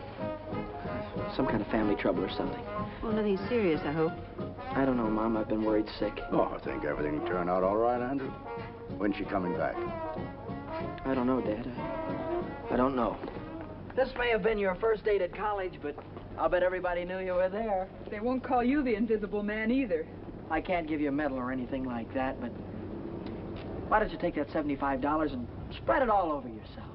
Some kind of family trouble or something. Well, nothing serious, I hope. I don't know, Mom. I've been worried sick. Oh, I think everything will turn out all right, Andrew. When's she coming back? I don't know, Dad. I don't know. This may have been your first date at college, but I'll bet everybody knew you were there. They won't call you the Invisible Man either. I can't give you a medal or anything like that, but why don't you take that $75 and spread it all over yourself?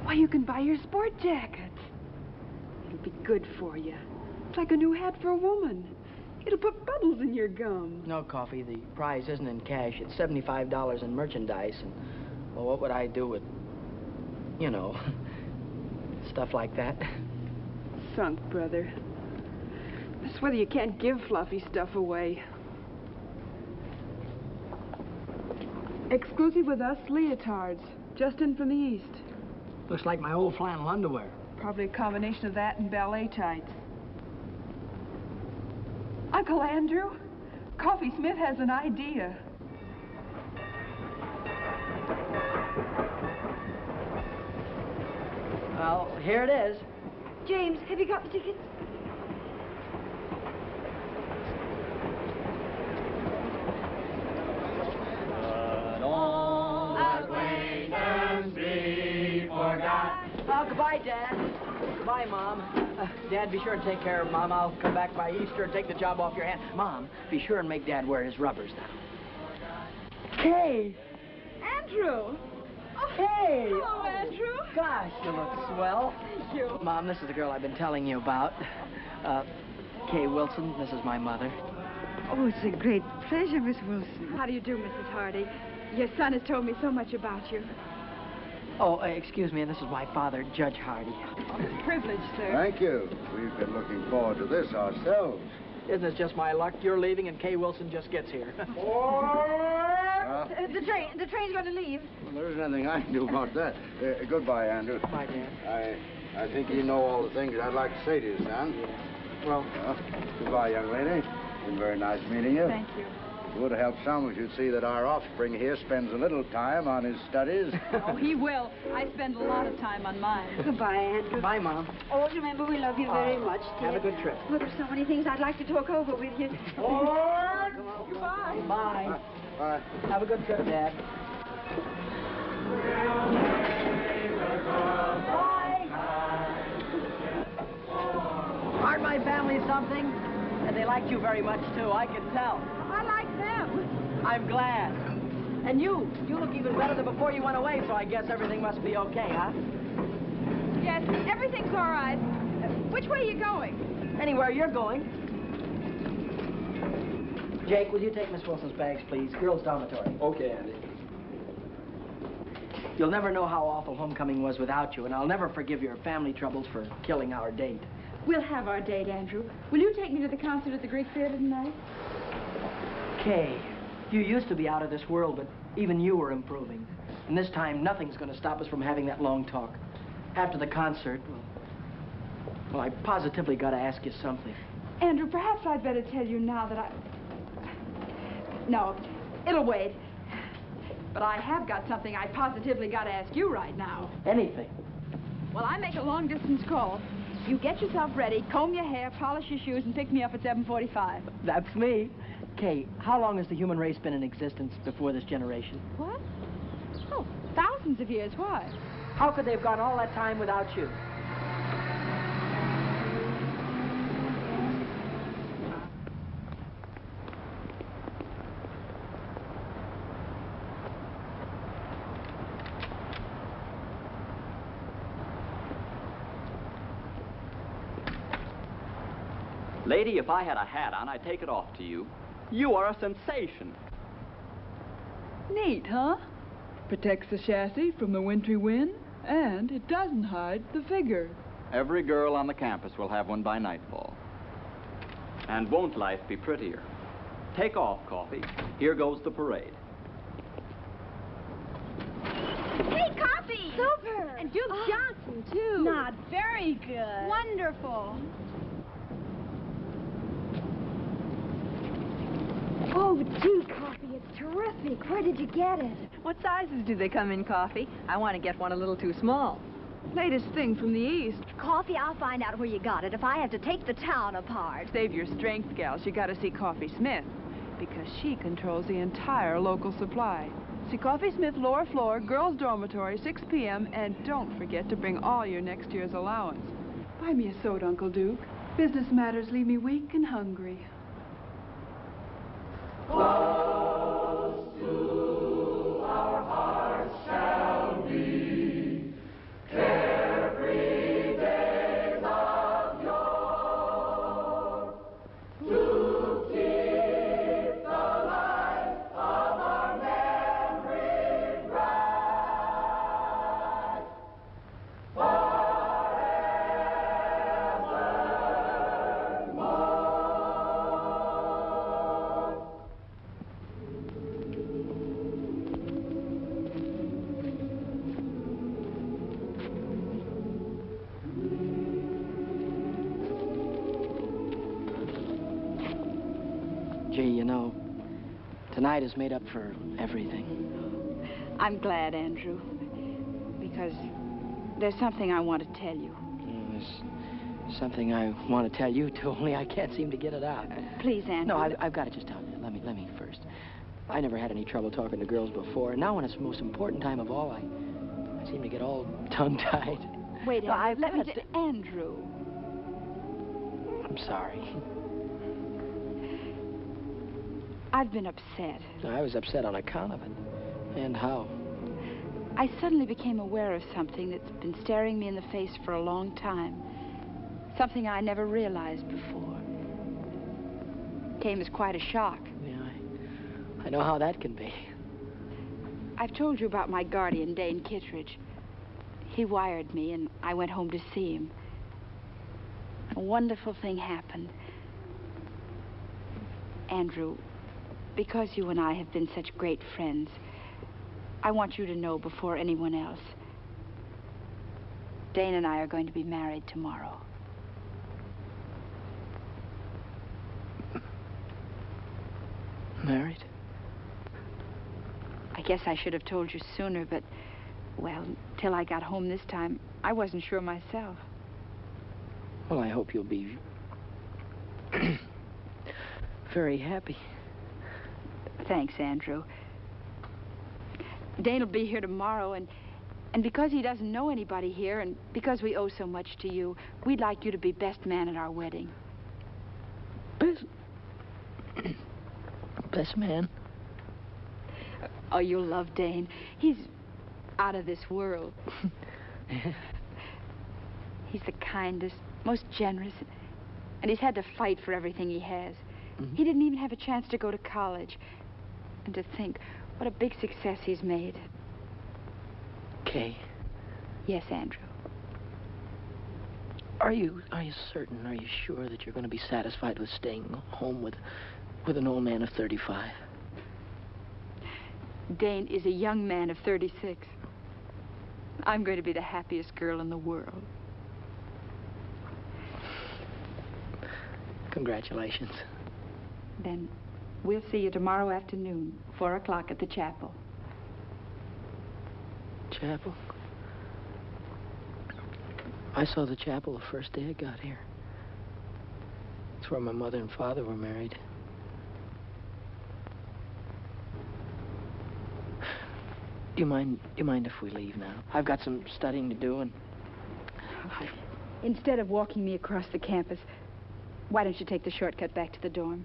Why, you can buy your sport jacket. It'll be good for you. It's like a new hat for a woman. It'll put bubbles in your gum. No, Coffee, the prize isn't in cash. It's $75 in merchandise. And, well, what would I do with, you know, stuff like that? Sunk, brother. That's whether you can't give fluffy stuff away. Exclusive with us, leotards. Just in from the east. Looks like my old flannel underwear. Probably a combination of that and ballet tights. Uncle Andrew, Coffee Smith has an idea. Well, here it is. James, have you got the tickets? Oh, goodbye, Dad. Goodbye, Mom. Dad, be sure and take care of Mom. I'll come back by Easter and take the job off your hand. Mom, be sure and make Dad wear his rubbers now. Kay! Andrew! Hey! Hello, Andrew. Gosh, you look swell. Thank you. Mom, this is the girl I've been telling you about. Kay Wilson. This is my mother. Oh, it's a great pleasure, Miss Wilson. How do you do, Mrs. Hardy? Your son has told me so much about you. Oh, excuse me, and this is my father, Judge Hardy. It's a privilege, sir. Thank you. We've been looking forward to this ourselves. Isn't it just my luck? You're leaving and Kay Wilson just gets here. Huh? The train's going to leave. Well, there isn't anything I can do about that. Goodbye, Andrew. Goodbye, Dad. I think you know all the things I'd like to say to you, Stan. Well, goodbye, young lady. Been very nice meeting you. Thank you. It would help some if you'd see that our offspring here spends a little time on his studies. Oh, he will. I spend a lot of time on mine. Goodbye, Andrew. Bye, Mom. Always remember we love you very much, dear. Have a good trip. Well, there's so many things I'd like to talk over with you. Goodbye. Bye. Bye. Have a good trip, Dad. Aren't my family something? And they liked you very much, too. I can tell. I like them. I'm glad. And you look even better than before you went away, so I guess everything must be okay, huh? Yes, everything's all right. Which way are you going? Anywhere you're going. Jake, will you take Miss Wilson's bags, please? Girls' dormitory. Okay, Andy. You'll never know how awful homecoming was without you, and I'll never forgive your family troubles for killing our date. We'll have our date, Andrew. Will you take me to the concert at the Greek Theater tonight? Kay, you used to be out of this world, but even you were improving. And this time, nothing's going to stop us from having that long talk. After the concert, well, I positively got to ask you something. Andrew, perhaps I'd better tell you now that No, it'll wait. But I have got something I positively got to ask you right now. Anything. Well, I make a long-distance call. You get yourself ready, comb your hair, polish your shoes, and pick me up at 7:45. That's me. Kay, how long has the human race been in existence before this generation? What? Oh, thousands of years. Why? How could they have gone all that time without you? Lady, if I had a hat on, I'd take it off to you. You are a sensation. Neat, huh? Protects the chassis from the wintry wind, and it doesn't hide the figure. Every girl on the campus will have one by nightfall. And won't life be prettier? Take off, Coffee. Here goes the parade. Hey, Coffee! Super! And Duke Johnson, too. Not very good. Wonderful. Oh, gee, Coffee, it's terrific. Where did you get it? What sizes do they come in, Coffee? I want to get one a little too small. Latest thing from the East. Coffee, I'll find out where you got it if I have to take the town apart. Save your strength, gals. You got to see Coffee Smith, because she controls the entire local supply. See Coffee Smith, lower floor, girls' dormitory, 6 p.m., and don't forget to bring all your next year's allowance. Buy me a soda, Uncle Duke. Business matters leave me weak and hungry. Close to our hearts shall be carefree days of yore, to keep the light of our memory bright forevermore. Gee, you know, tonight is made up for everything. I'm glad, Andrew, because there's something I want to tell you. There's something I want to tell you, too, only I can't seem to get it out. Please, Andrew. No, I've got to just tell you. Let me first. I never had any trouble talking to girls before, and now when it's the most important time of all, I seem to get all tongue-tied. Wait, No, I've let me got to- Andrew. I'm sorry. I've been upset. I was upset on account of it. And how? I suddenly became aware of something that's been staring me in the face for a long time. Something I never realized before. Came as quite a shock. Yeah, I know how that can be. I've told you about my guardian, Dane Kittredge. He wired me, and I went home to see him. A wonderful thing happened. Andrew, because you and I have been such great friends, I want you to know before anyone else, Dane and I are going to be married tomorrow. Married? I guess I should have told you sooner, but, well, till I got home this time, I wasn't sure myself. Well, I hope you'll be very happy. Thanks, Andrew. Dane will be here tomorrow, and because he doesn't know anybody here, and because we owe so much to you, we'd like you to be best man at our wedding. Best man? Oh, you'll love Dane. He's out of this world. He's the kindest, most generous, and he's had to fight for everything he has. He didn't even have a chance to go to college. And to think what a big success he's made. Kay. Yes, Andrew. Are you certain, are you sure that you're going to be satisfied with staying home with an old man of 35? Dane is a young man of 36. I'm going to be the happiest girl in the world. Congratulations. Then we'll see you tomorrow afternoon, 4 o'clock at the chapel. Chapel? I saw the chapel the first day I got here. It's where my mother and father were married. Do you mind if we leave now? I've got some studying to do, and Instead of walking me across the campus, why don't you take the shortcut back to the dorm?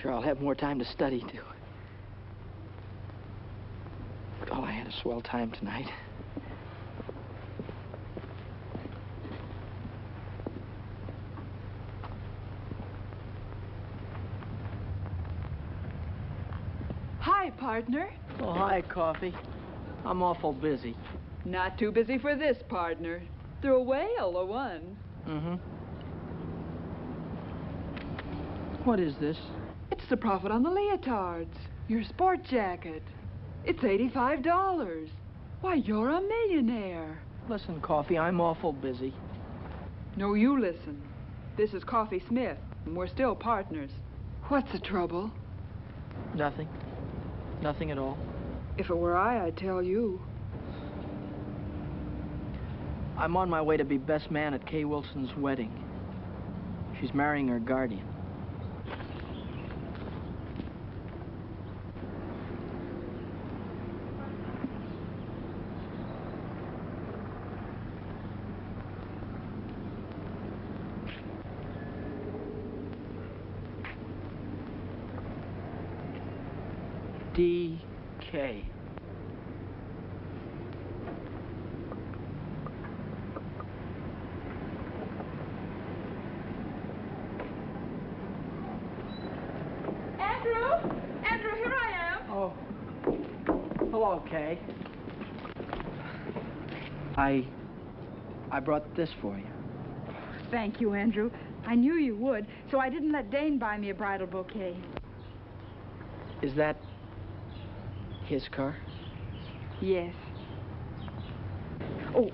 sure I'll have more time to study, too. Oh, I had a swell time tonight. Hi, partner. Oh, hi, Coffee. I'm awful busy. Not too busy for this, partner. Through a whale or one. Mm-hmm. What is this? It's the profit on the leotards. Your sport jacket. It's $85. Why, you're a millionaire. Listen, Coffee, I'm awful busy. No, you listen. This is Coffee Smith, and we're still partners. What's the trouble? Nothing. Nothing at all. If it were I'd tell you. I'm on my way to be best man at Kay Wilson's wedding. She's marrying her guardian. D.K. Andrew, here I am. Oh. Hello, Kay. I brought this for you. Thank you, Andrew. I knew you would, so I didn't let Dane buy me a bridal bouquet. Is that his car? Yes. Oh,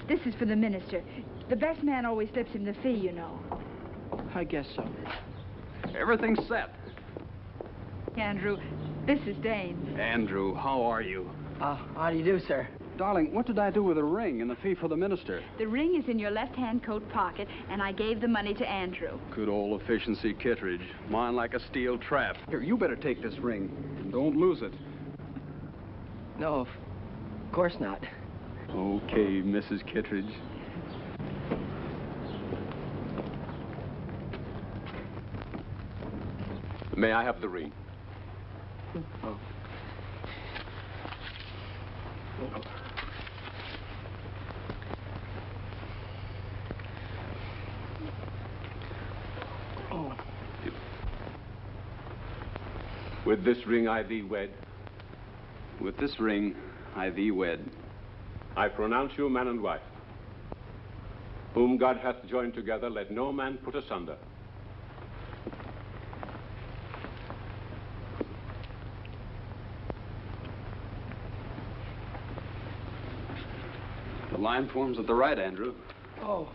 this is for the minister. The best man always slips him the fee, you know. I guess so. Everything's set. Andrew, this is Dane. Andrew, how are you? How do you do, sir? Darling, what did I do with the ring and the fee for the minister? The ring is in your left-hand coat pocket, and I gave the money to Andrew. Good old efficiency Kittredge. Mine like a steel trap. Here, you better take this ring. Don't lose it. No, of course not. Okay, Mrs. Kittredge. May I have the ring? Oh. Oh. With this ring I thee wed. With this ring, I thee wed. I pronounce you man and wife. Whom God hath joined together, let no man put asunder. line form's at the right, Andrew. Oh.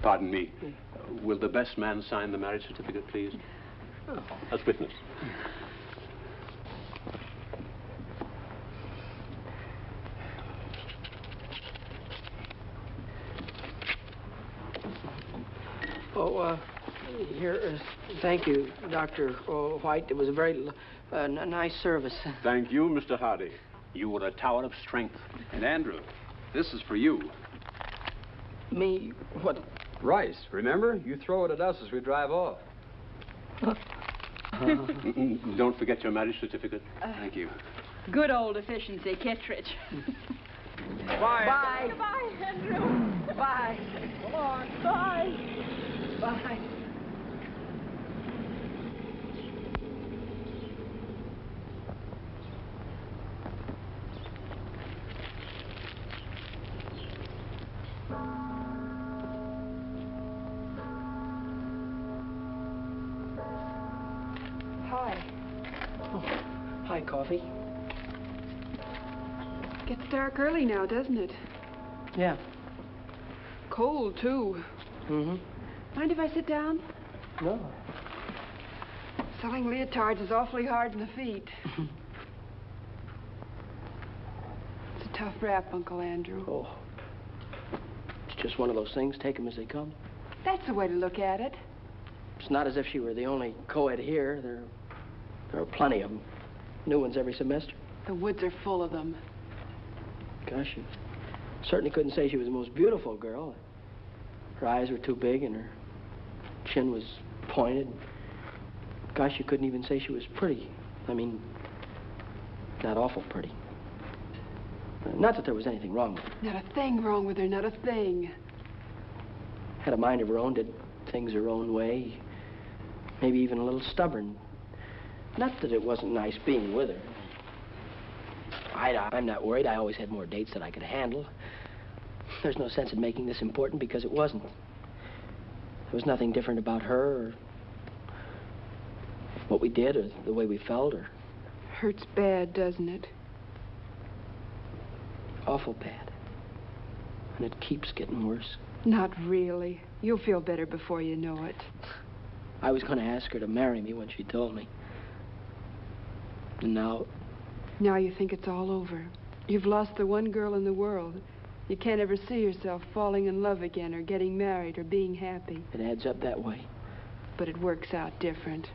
Pardon me. Will the best man sign the marriage certificate, please? As witness. Oh, here, thank you, Dr. White. It was a very nice service. Thank you, Mr. Hardy. You were a tower of strength. And Andrew, this is for you. Me? What? Rice, remember? You throw it at us as we drive off. Don't forget your marriage certificate. Thank you. Good old efficiency, Kittredge. Bye. Bye. Goodbye, Andrew. Bye. Come on. Bye. Bye. Hi. Oh, hi, Coffee. Gets dark early now, doesn't it? Yeah. Cold, too. Mm-hmm. Mind if I sit down? No. Selling leotards is awfully hard on the feet. It's a tough rap, Uncle Andrew. Oh. It's just one of those things. Take them as they come. That's the way to look at it. It's not as if she were the only co-ed here. There are plenty of them. New ones every semester. The woods are full of them. Gosh, you certainly couldn't say she was the most beautiful girl. Her eyes were too big and her chin was pointed. Gosh, you couldn't even say she was pretty. I mean, not awful pretty. Not that there was anything wrong with her. Not a thing wrong with her, not a thing. Had a mind of her own, did things her own way. Maybe even a little stubborn. Not that it wasn't nice being with her. I'm not worried. I always had more dates than I could handle. There's no sense in making this important because it wasn't. There was nothing different about her or what we did or the way we felt or... Hurts bad, doesn't it? Awful bad. And it keeps getting worse. Not really. You'll feel better before you know it. I was going to ask her to marry me when she told me. And now... Now you think it's all over. You've lost the one girl in the world. You can't ever see yourself falling in love again or getting married or being happy. It adds up that way. But it works out different.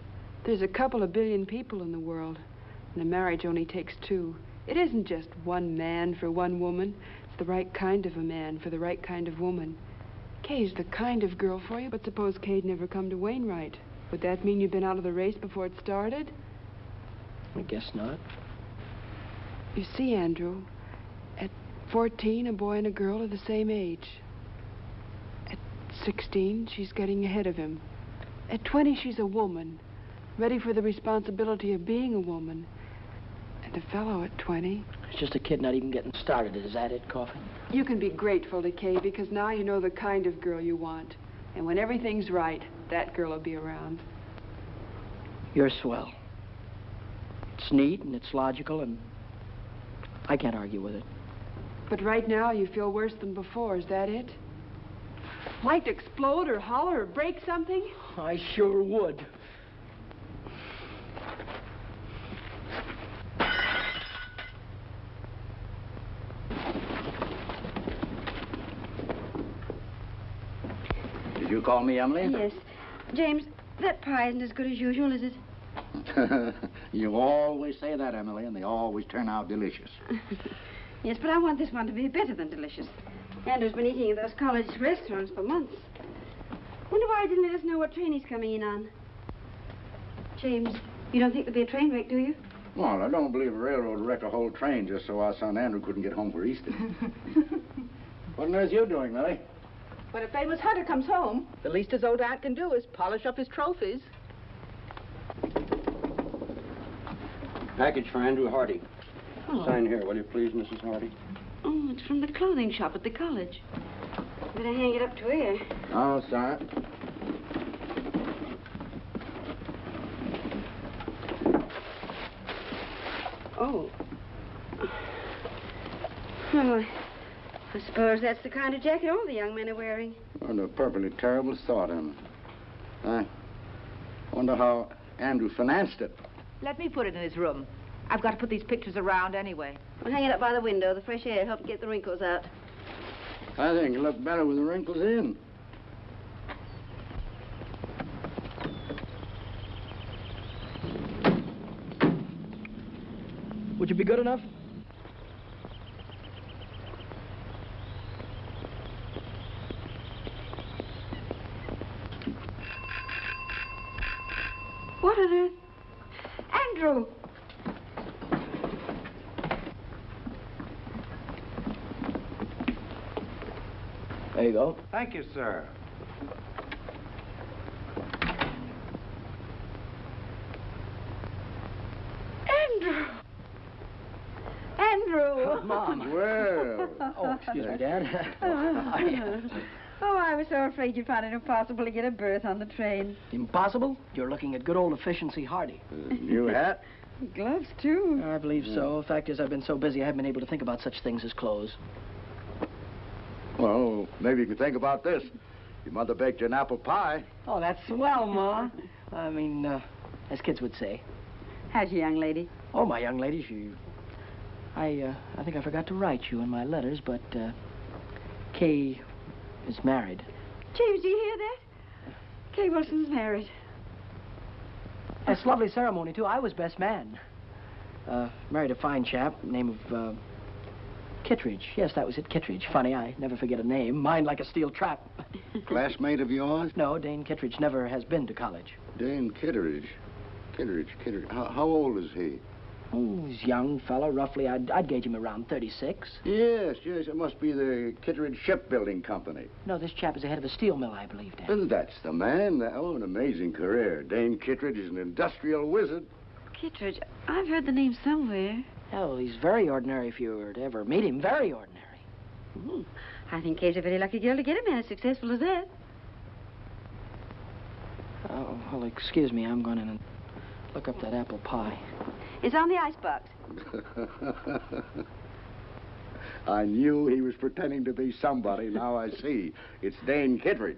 There's a couple of billion people in the world, and a marriage only takes two. It isn't just one man for one woman. It's the right kind of a man for the right kind of woman. Kay's the kind of girl for you, but suppose Kay'd never come to Wainwright. Would that mean you'd been out of the race before it started? I guess not. You see, Andrew, at 14, a boy and a girl are the same age. At 16, she's getting ahead of him. At 20, she's a woman, ready for the responsibility of being a woman. And a fellow at 20... It's just a kid not even getting started. Is that it, Coffin? You can be grateful to Kay because now you know the kind of girl you want. And when everything's right, that girl will be around. You're swell. It's neat and it's logical and I can't argue with it. But right now you feel worse than before. Is that it? Like to explode or holler or break something? I sure would. Did you call me, Emily? Yes. James, that pie isn't as good as usual, is it? You always say that, Emily, and they always turn out delicious. Yes, but I want this one to be better than delicious. Andrew's been eating in those college restaurants for months. Wonder why he didn't let us know what train he's coming in on. James, you don't think there'll be a train wreck, do you? Well, I don't believe a railroad wrecked a whole train just so our son Andrew couldn't get home for Easter. What on earth are you doing, Millie? When a famous hunter comes home, the least his old aunt can do is polish up his trophies. Package for Andrew Hardy. Oh. Sign here, will you please, Mrs. Hardy? Oh, it's from the clothing shop at the college. Better hang it up to air. Oh, sorry. Oh. Well, I suppose that's the kind of jacket all the young men are wearing. What a perfectly terrible thought, Emma. I wonder how Andrew financed it. Let me put it in his room. I've got to put these pictures around anyway. We'll hang it up by the window. The fresh air helps get the wrinkles out. I think it'll look better with the wrinkles in. Would you be good enough? What on earth? Andrew! There you go. Thank you, sir. Andrew! Andrew! Mom. Well. Oh, excuse me, Dad. Oh, I was so afraid you'd find it impossible to get a berth on the train. Impossible? You're looking at good old efficiency Hardy. New hat? Gloves, too. I believe so. Fact is, I've been so busy I haven't been able to think about such things as clothes. Well, maybe you could think about this. Your mother baked you an apple pie. Oh, that's swell, Ma. I mean, as kids would say. How's your young lady? Oh, my young lady, she... I think I forgot to write you in my letters, but, Kay is married. James, do you hear that? Kay Wilson's married. That's a lovely ceremony, too. I was best man. Married a fine chap, name of, Kittredge. Yes, that was it, Kittredge. Funny, I never forget a name. Mind like a steel trap. Classmate of yours? No, Dane Kittredge never has been to college. Dane Kittredge. Kittredge. How old is he? Oh, he's a young fellow, roughly. I'd gauge him around 36. Yes. It must be the Kittredge Shipbuilding Company. No, this chap is the head of a steel mill, I believe, Dad. That's the man. Oh, an amazing career. Dane Kittredge is an industrial wizard. Kittredge? I've heard the name somewhere. Oh, he's very ordinary if you were to ever meet him. Very ordinary. I think Kay's a very lucky girl to get a man as successful as that. Oh, well, excuse me. I'm going in and look up that apple pie. It's on the icebox. I knew he was pretending to be somebody. Now I see. It's Dane Kittredge.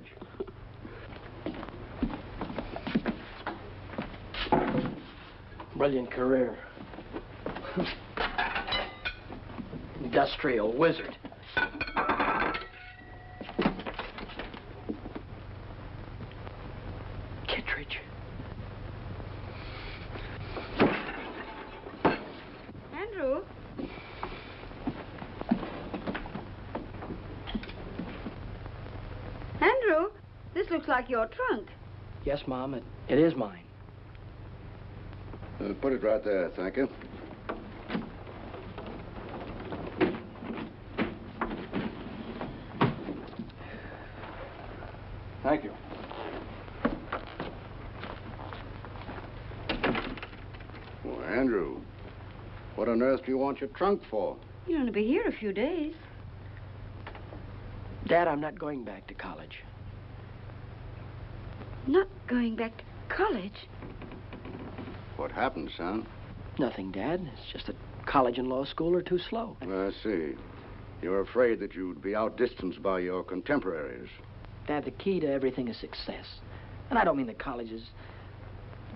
Brilliant career. Industrial wizard. Kittredge. Andrew? Andrew, this looks like your trunk. Yes, Mom, it is mine. Put it right there, thank you. Thank you. Well, Andrew, what on earth do you want your trunk for? You're going to be here a few days. Dad, I'm not going back to college. Not going back to college? What happened, son? Nothing, Dad. It's just that college and law school are too slow. I see. You're afraid that you'd be outdistanced by your contemporaries. Dad, the key to everything is success. And I don't mean the colleges.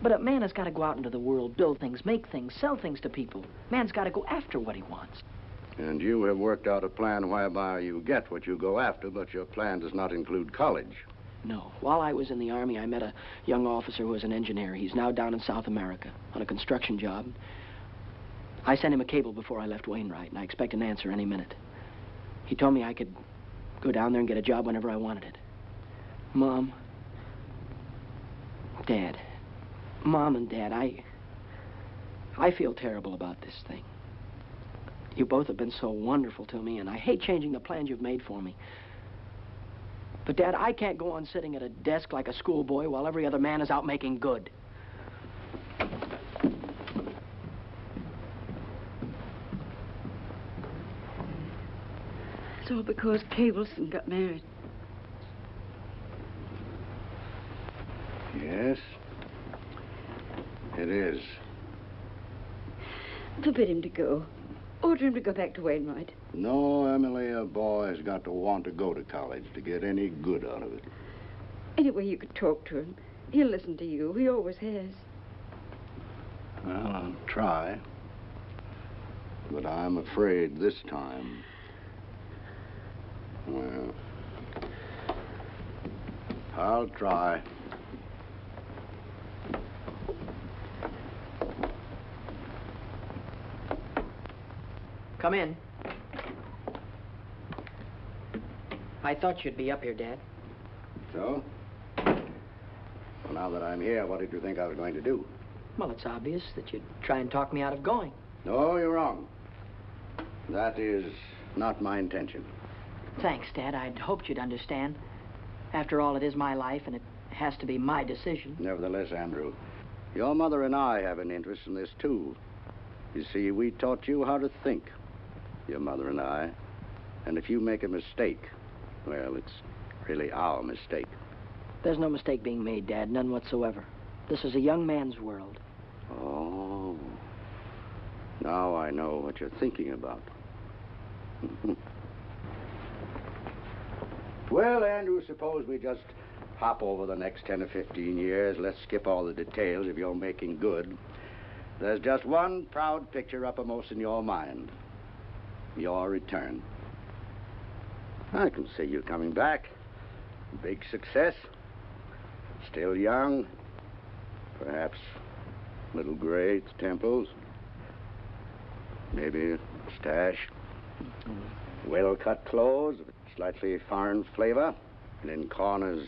But a man has got to go out into the world, build things, make things, sell things to people. Man's got to go after what he wants. And you have worked out a plan whereby you get what you go after, but your plan does not include college. No. While I was in the Army, I met a young officer who was an engineer. He's now down in South America on a construction job. I sent him a cable before I left Wainwright, and I expect an answer any minute. He told me I could go down there and get a job whenever I wanted it. Mom. Dad. Mom and Dad, I feel terrible about this thing. You both have been so wonderful to me, and I hate changing the plans you've made for me. But, Dad, I can't go on sitting at a desk like a schoolboy while every other man is out making good. It's all because Kay Wilson got married. Yes, it is. Forbid him to go. order him to go back to Wainwright. No, Emily, a boy's got to want to go to college to get any good out of it. Anyway, you could talk to him. He'll listen to you. He always has. Well, I'll try. But I'm afraid this time... Well, I'll try. Come in. I thought you'd be up here, Dad. So? Well, now that I'm here, what did you think I was going to do? Well, it's obvious that you'd try and talk me out of going. No, you're wrong. That is not my intention. Thanks, Dad. I'd hoped you'd understand. After all, it is my life, and it has to be my decision. Nevertheless, Andrew, your mother and I have an interest in this, too. You see, we taught you how to think, your mother and I. And if you make a mistake, well, it's really our mistake. There's no mistake being made, Dad, none whatsoever. This is a young man's world. Oh. Now I know what you're thinking about. Well, Andrew, suppose we just hop over the next 10 or 15 years. Let's skip all the details of your making good. There's just one proud picture uppermost in your mind. Your return. I can see you coming back. Big success. Still young. Perhaps a little gray at the temples. Maybe a mustache. Well-cut clothes, slightly foreign flavor. And in corners,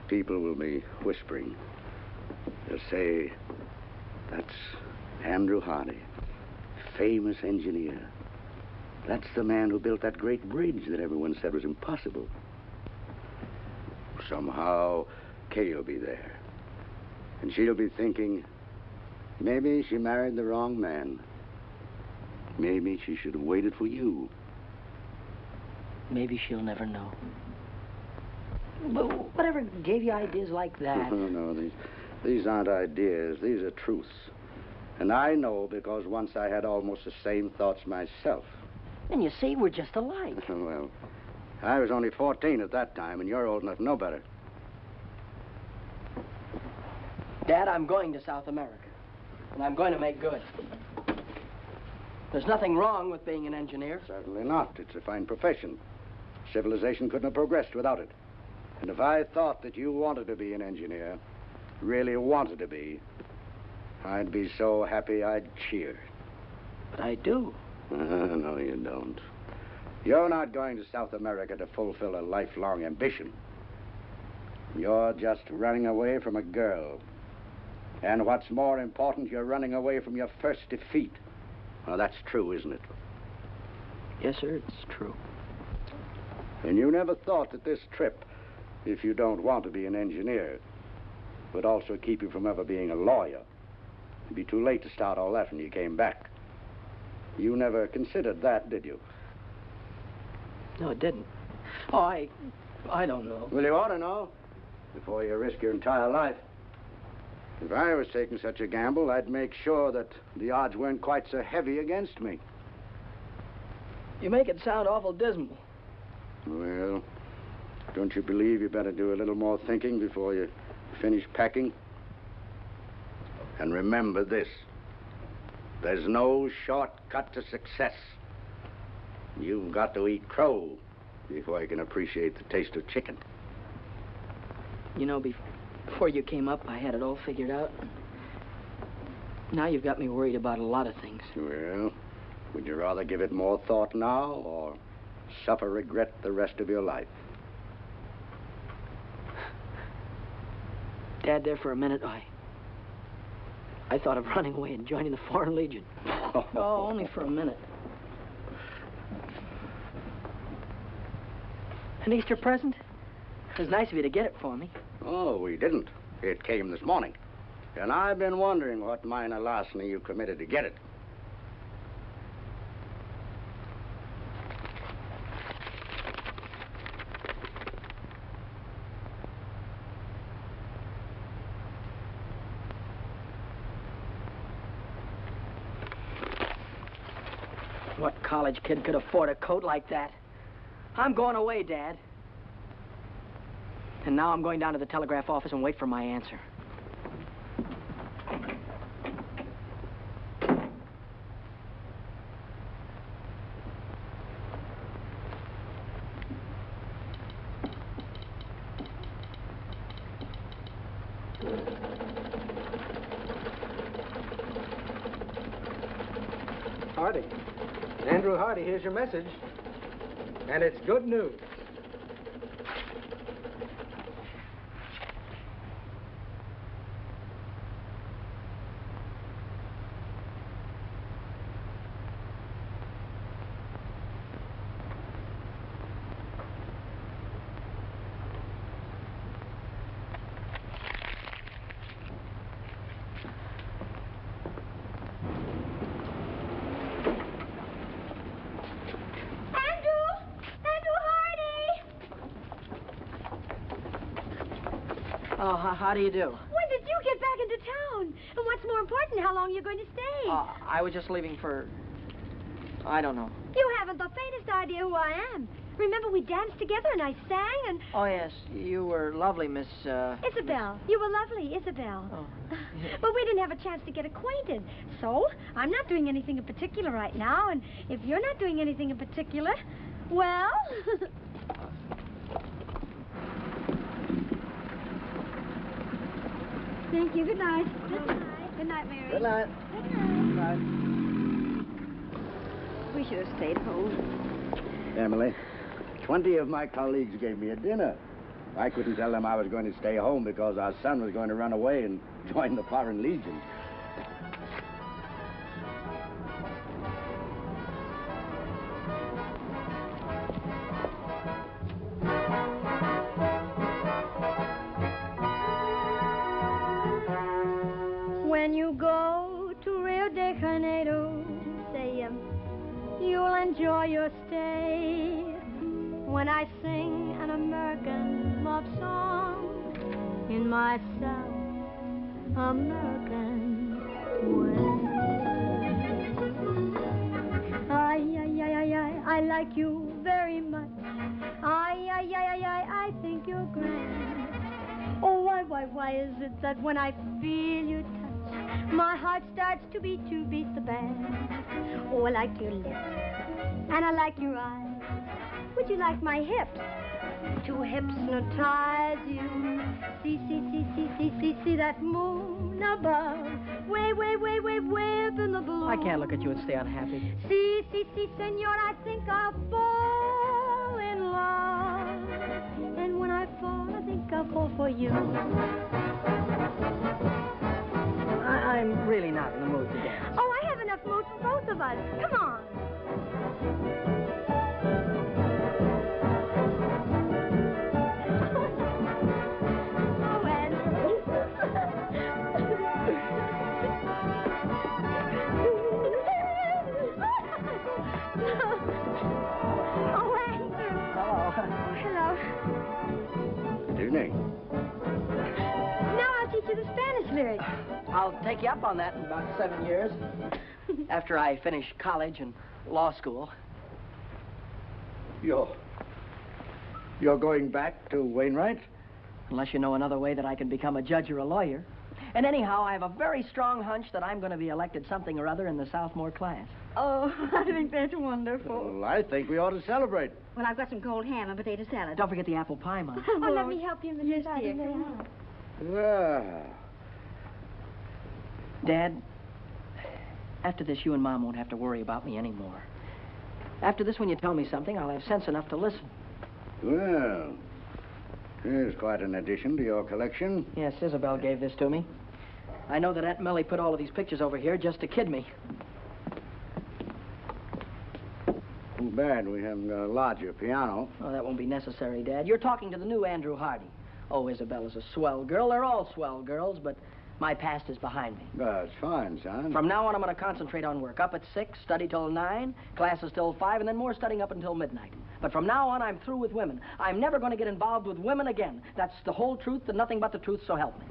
people will be whispering. They'll say, that's Andrew Hardy, famous engineer. That's the man who built that great bridge that everyone said was impossible. Somehow, Kay will be there. And she'll be thinking, maybe she married the wrong man. Maybe she should have waited for you. Maybe she'll never know. But whatever gave you ideas like that? No, these aren't ideas. These are truths. And I know because once I had almost the same thoughts myself. And you see, we're just alike. Well, I was only 14 at that time, and you're old enough to know better. Dad, I'm going to South America. And I'm going to make good. There's nothing wrong with being an engineer. Certainly not. It's a fine profession. Civilization couldn't have progressed without it. And if I thought that you wanted to be an engineer, really wanted to be, I'd be so happy I'd cheer. But I do. No, you don't. You're not going to South America to fulfill a lifelong ambition. You're just running away from a girl. And what's more important, you're running away from your first defeat. Now, that's true, isn't it? Yes, sir, it's true. And you never thought that this trip, if you don't want to be an engineer, would also keep you from ever being a lawyer. It'd be too late to start all that when you came back. You never considered that, did you? No, it didn't. Oh, I don't know. Well, you ought to know before you risk your entire life. If I was taking such a gamble, I'd make sure that the odds weren't quite so heavy against me. You make it sound awful dismal. Well, don't you believe you better do a little more thinking before you finish packing? And remember this. There's no shortcut to success. You've got to eat crow before you can appreciate the taste of chicken. You know, before you came up, I had it all figured out. Now you've got me worried about a lot of things. Well, would you rather give it more thought now or suffer regret the rest of your life? Dad, there for a minute, I thought of running away and joining the Foreign Legion. Oh, only for a minute. An Easter present? It was nice of you to get it for me. Oh, we didn't. It came this morning. And I've been wondering what minor larceny you committed to get it. What college kid could afford a coat like that? I'm going away, Dad. And now I'm going down to the telegraph office and wait for my answer. Hardy. Andrew Hardy, here's your message. And it's good news. Oh, how do you do? When did you get back into town? And what's more important, how long are you going to stay? I was just leaving for... I don't know. You haven't the faintest idea who I am. Remember, we danced together and I sang and... Oh, yes. You were lovely, Miss, Isabel. You were lovely, Isabel. Oh. But we didn't have a chance to get acquainted. So, I'm not doing anything in particular right now, and if you're not doing anything in particular, well... Thank you. Good night. Good night. Good night, Mary. Good night. Good night. Good night. We should have stayed home. Emily, 20 of my colleagues gave me a dinner. I couldn't tell them I was going to stay home because our son was going to run away and join the Foreign Legion. When you go to Rio de Janeiro, say you'll enjoy your stay. When I sing an American love song in my South American way. I like you very much. I think you're grand. Oh, why is it that when I feel your touch, my heart starts to beat the band? Oh, I like your lips, and I like your eyes. Would you like my hips to hypnotize you? See that moon above, way up in the blue. I can't look at you and stay unhappy. See, senor, I think I'll fall in love. And when I fall, I think I'll fall for you. I'm really not in the mood to dance. Oh, I have enough mood for both of us. Come on. Oh, Andrew. Oh, Andrew. Hello. Hello. Good evening. Now I'll teach you the Spanish lyrics. I'll take you up on that in about 7 years. After I finish college and law school. You're going back to Wainwright? Unless you know another way that I can become a judge or a lawyer. And anyhow, I have a very strong hunch that I'm going to be elected something or other in the sophomore class. Oh, I think that's wonderful. Well, I think we ought to celebrate. Well, I've got some cold ham and potato salad. Don't forget the apple pie, Mom. Oh, let me help you in the dining room. Well, Dad, after this, you and Mom won't have to worry about me anymore. After this, when you tell me something, I'll have sense enough to listen. well, here's quite an addition to your collection. Yes, Isabel gave this to me. I know that Aunt Millie put all of these pictures over here just to kid me. Too bad we haven't got a larger piano. Oh, that won't be necessary, Dad. You're talking to the new Andrew Hardy. Oh, Isabella's a swell girl. They're all swell girls, but my past is behind me. That's fine, son. From now on, I'm going to concentrate on work. Up at 6, study till 9, classes till 5, and then more studying up until midnight. But from now on, I'm through with women. I'm never going to get involved with women again. That's the whole truth and nothing but the truth, so help me.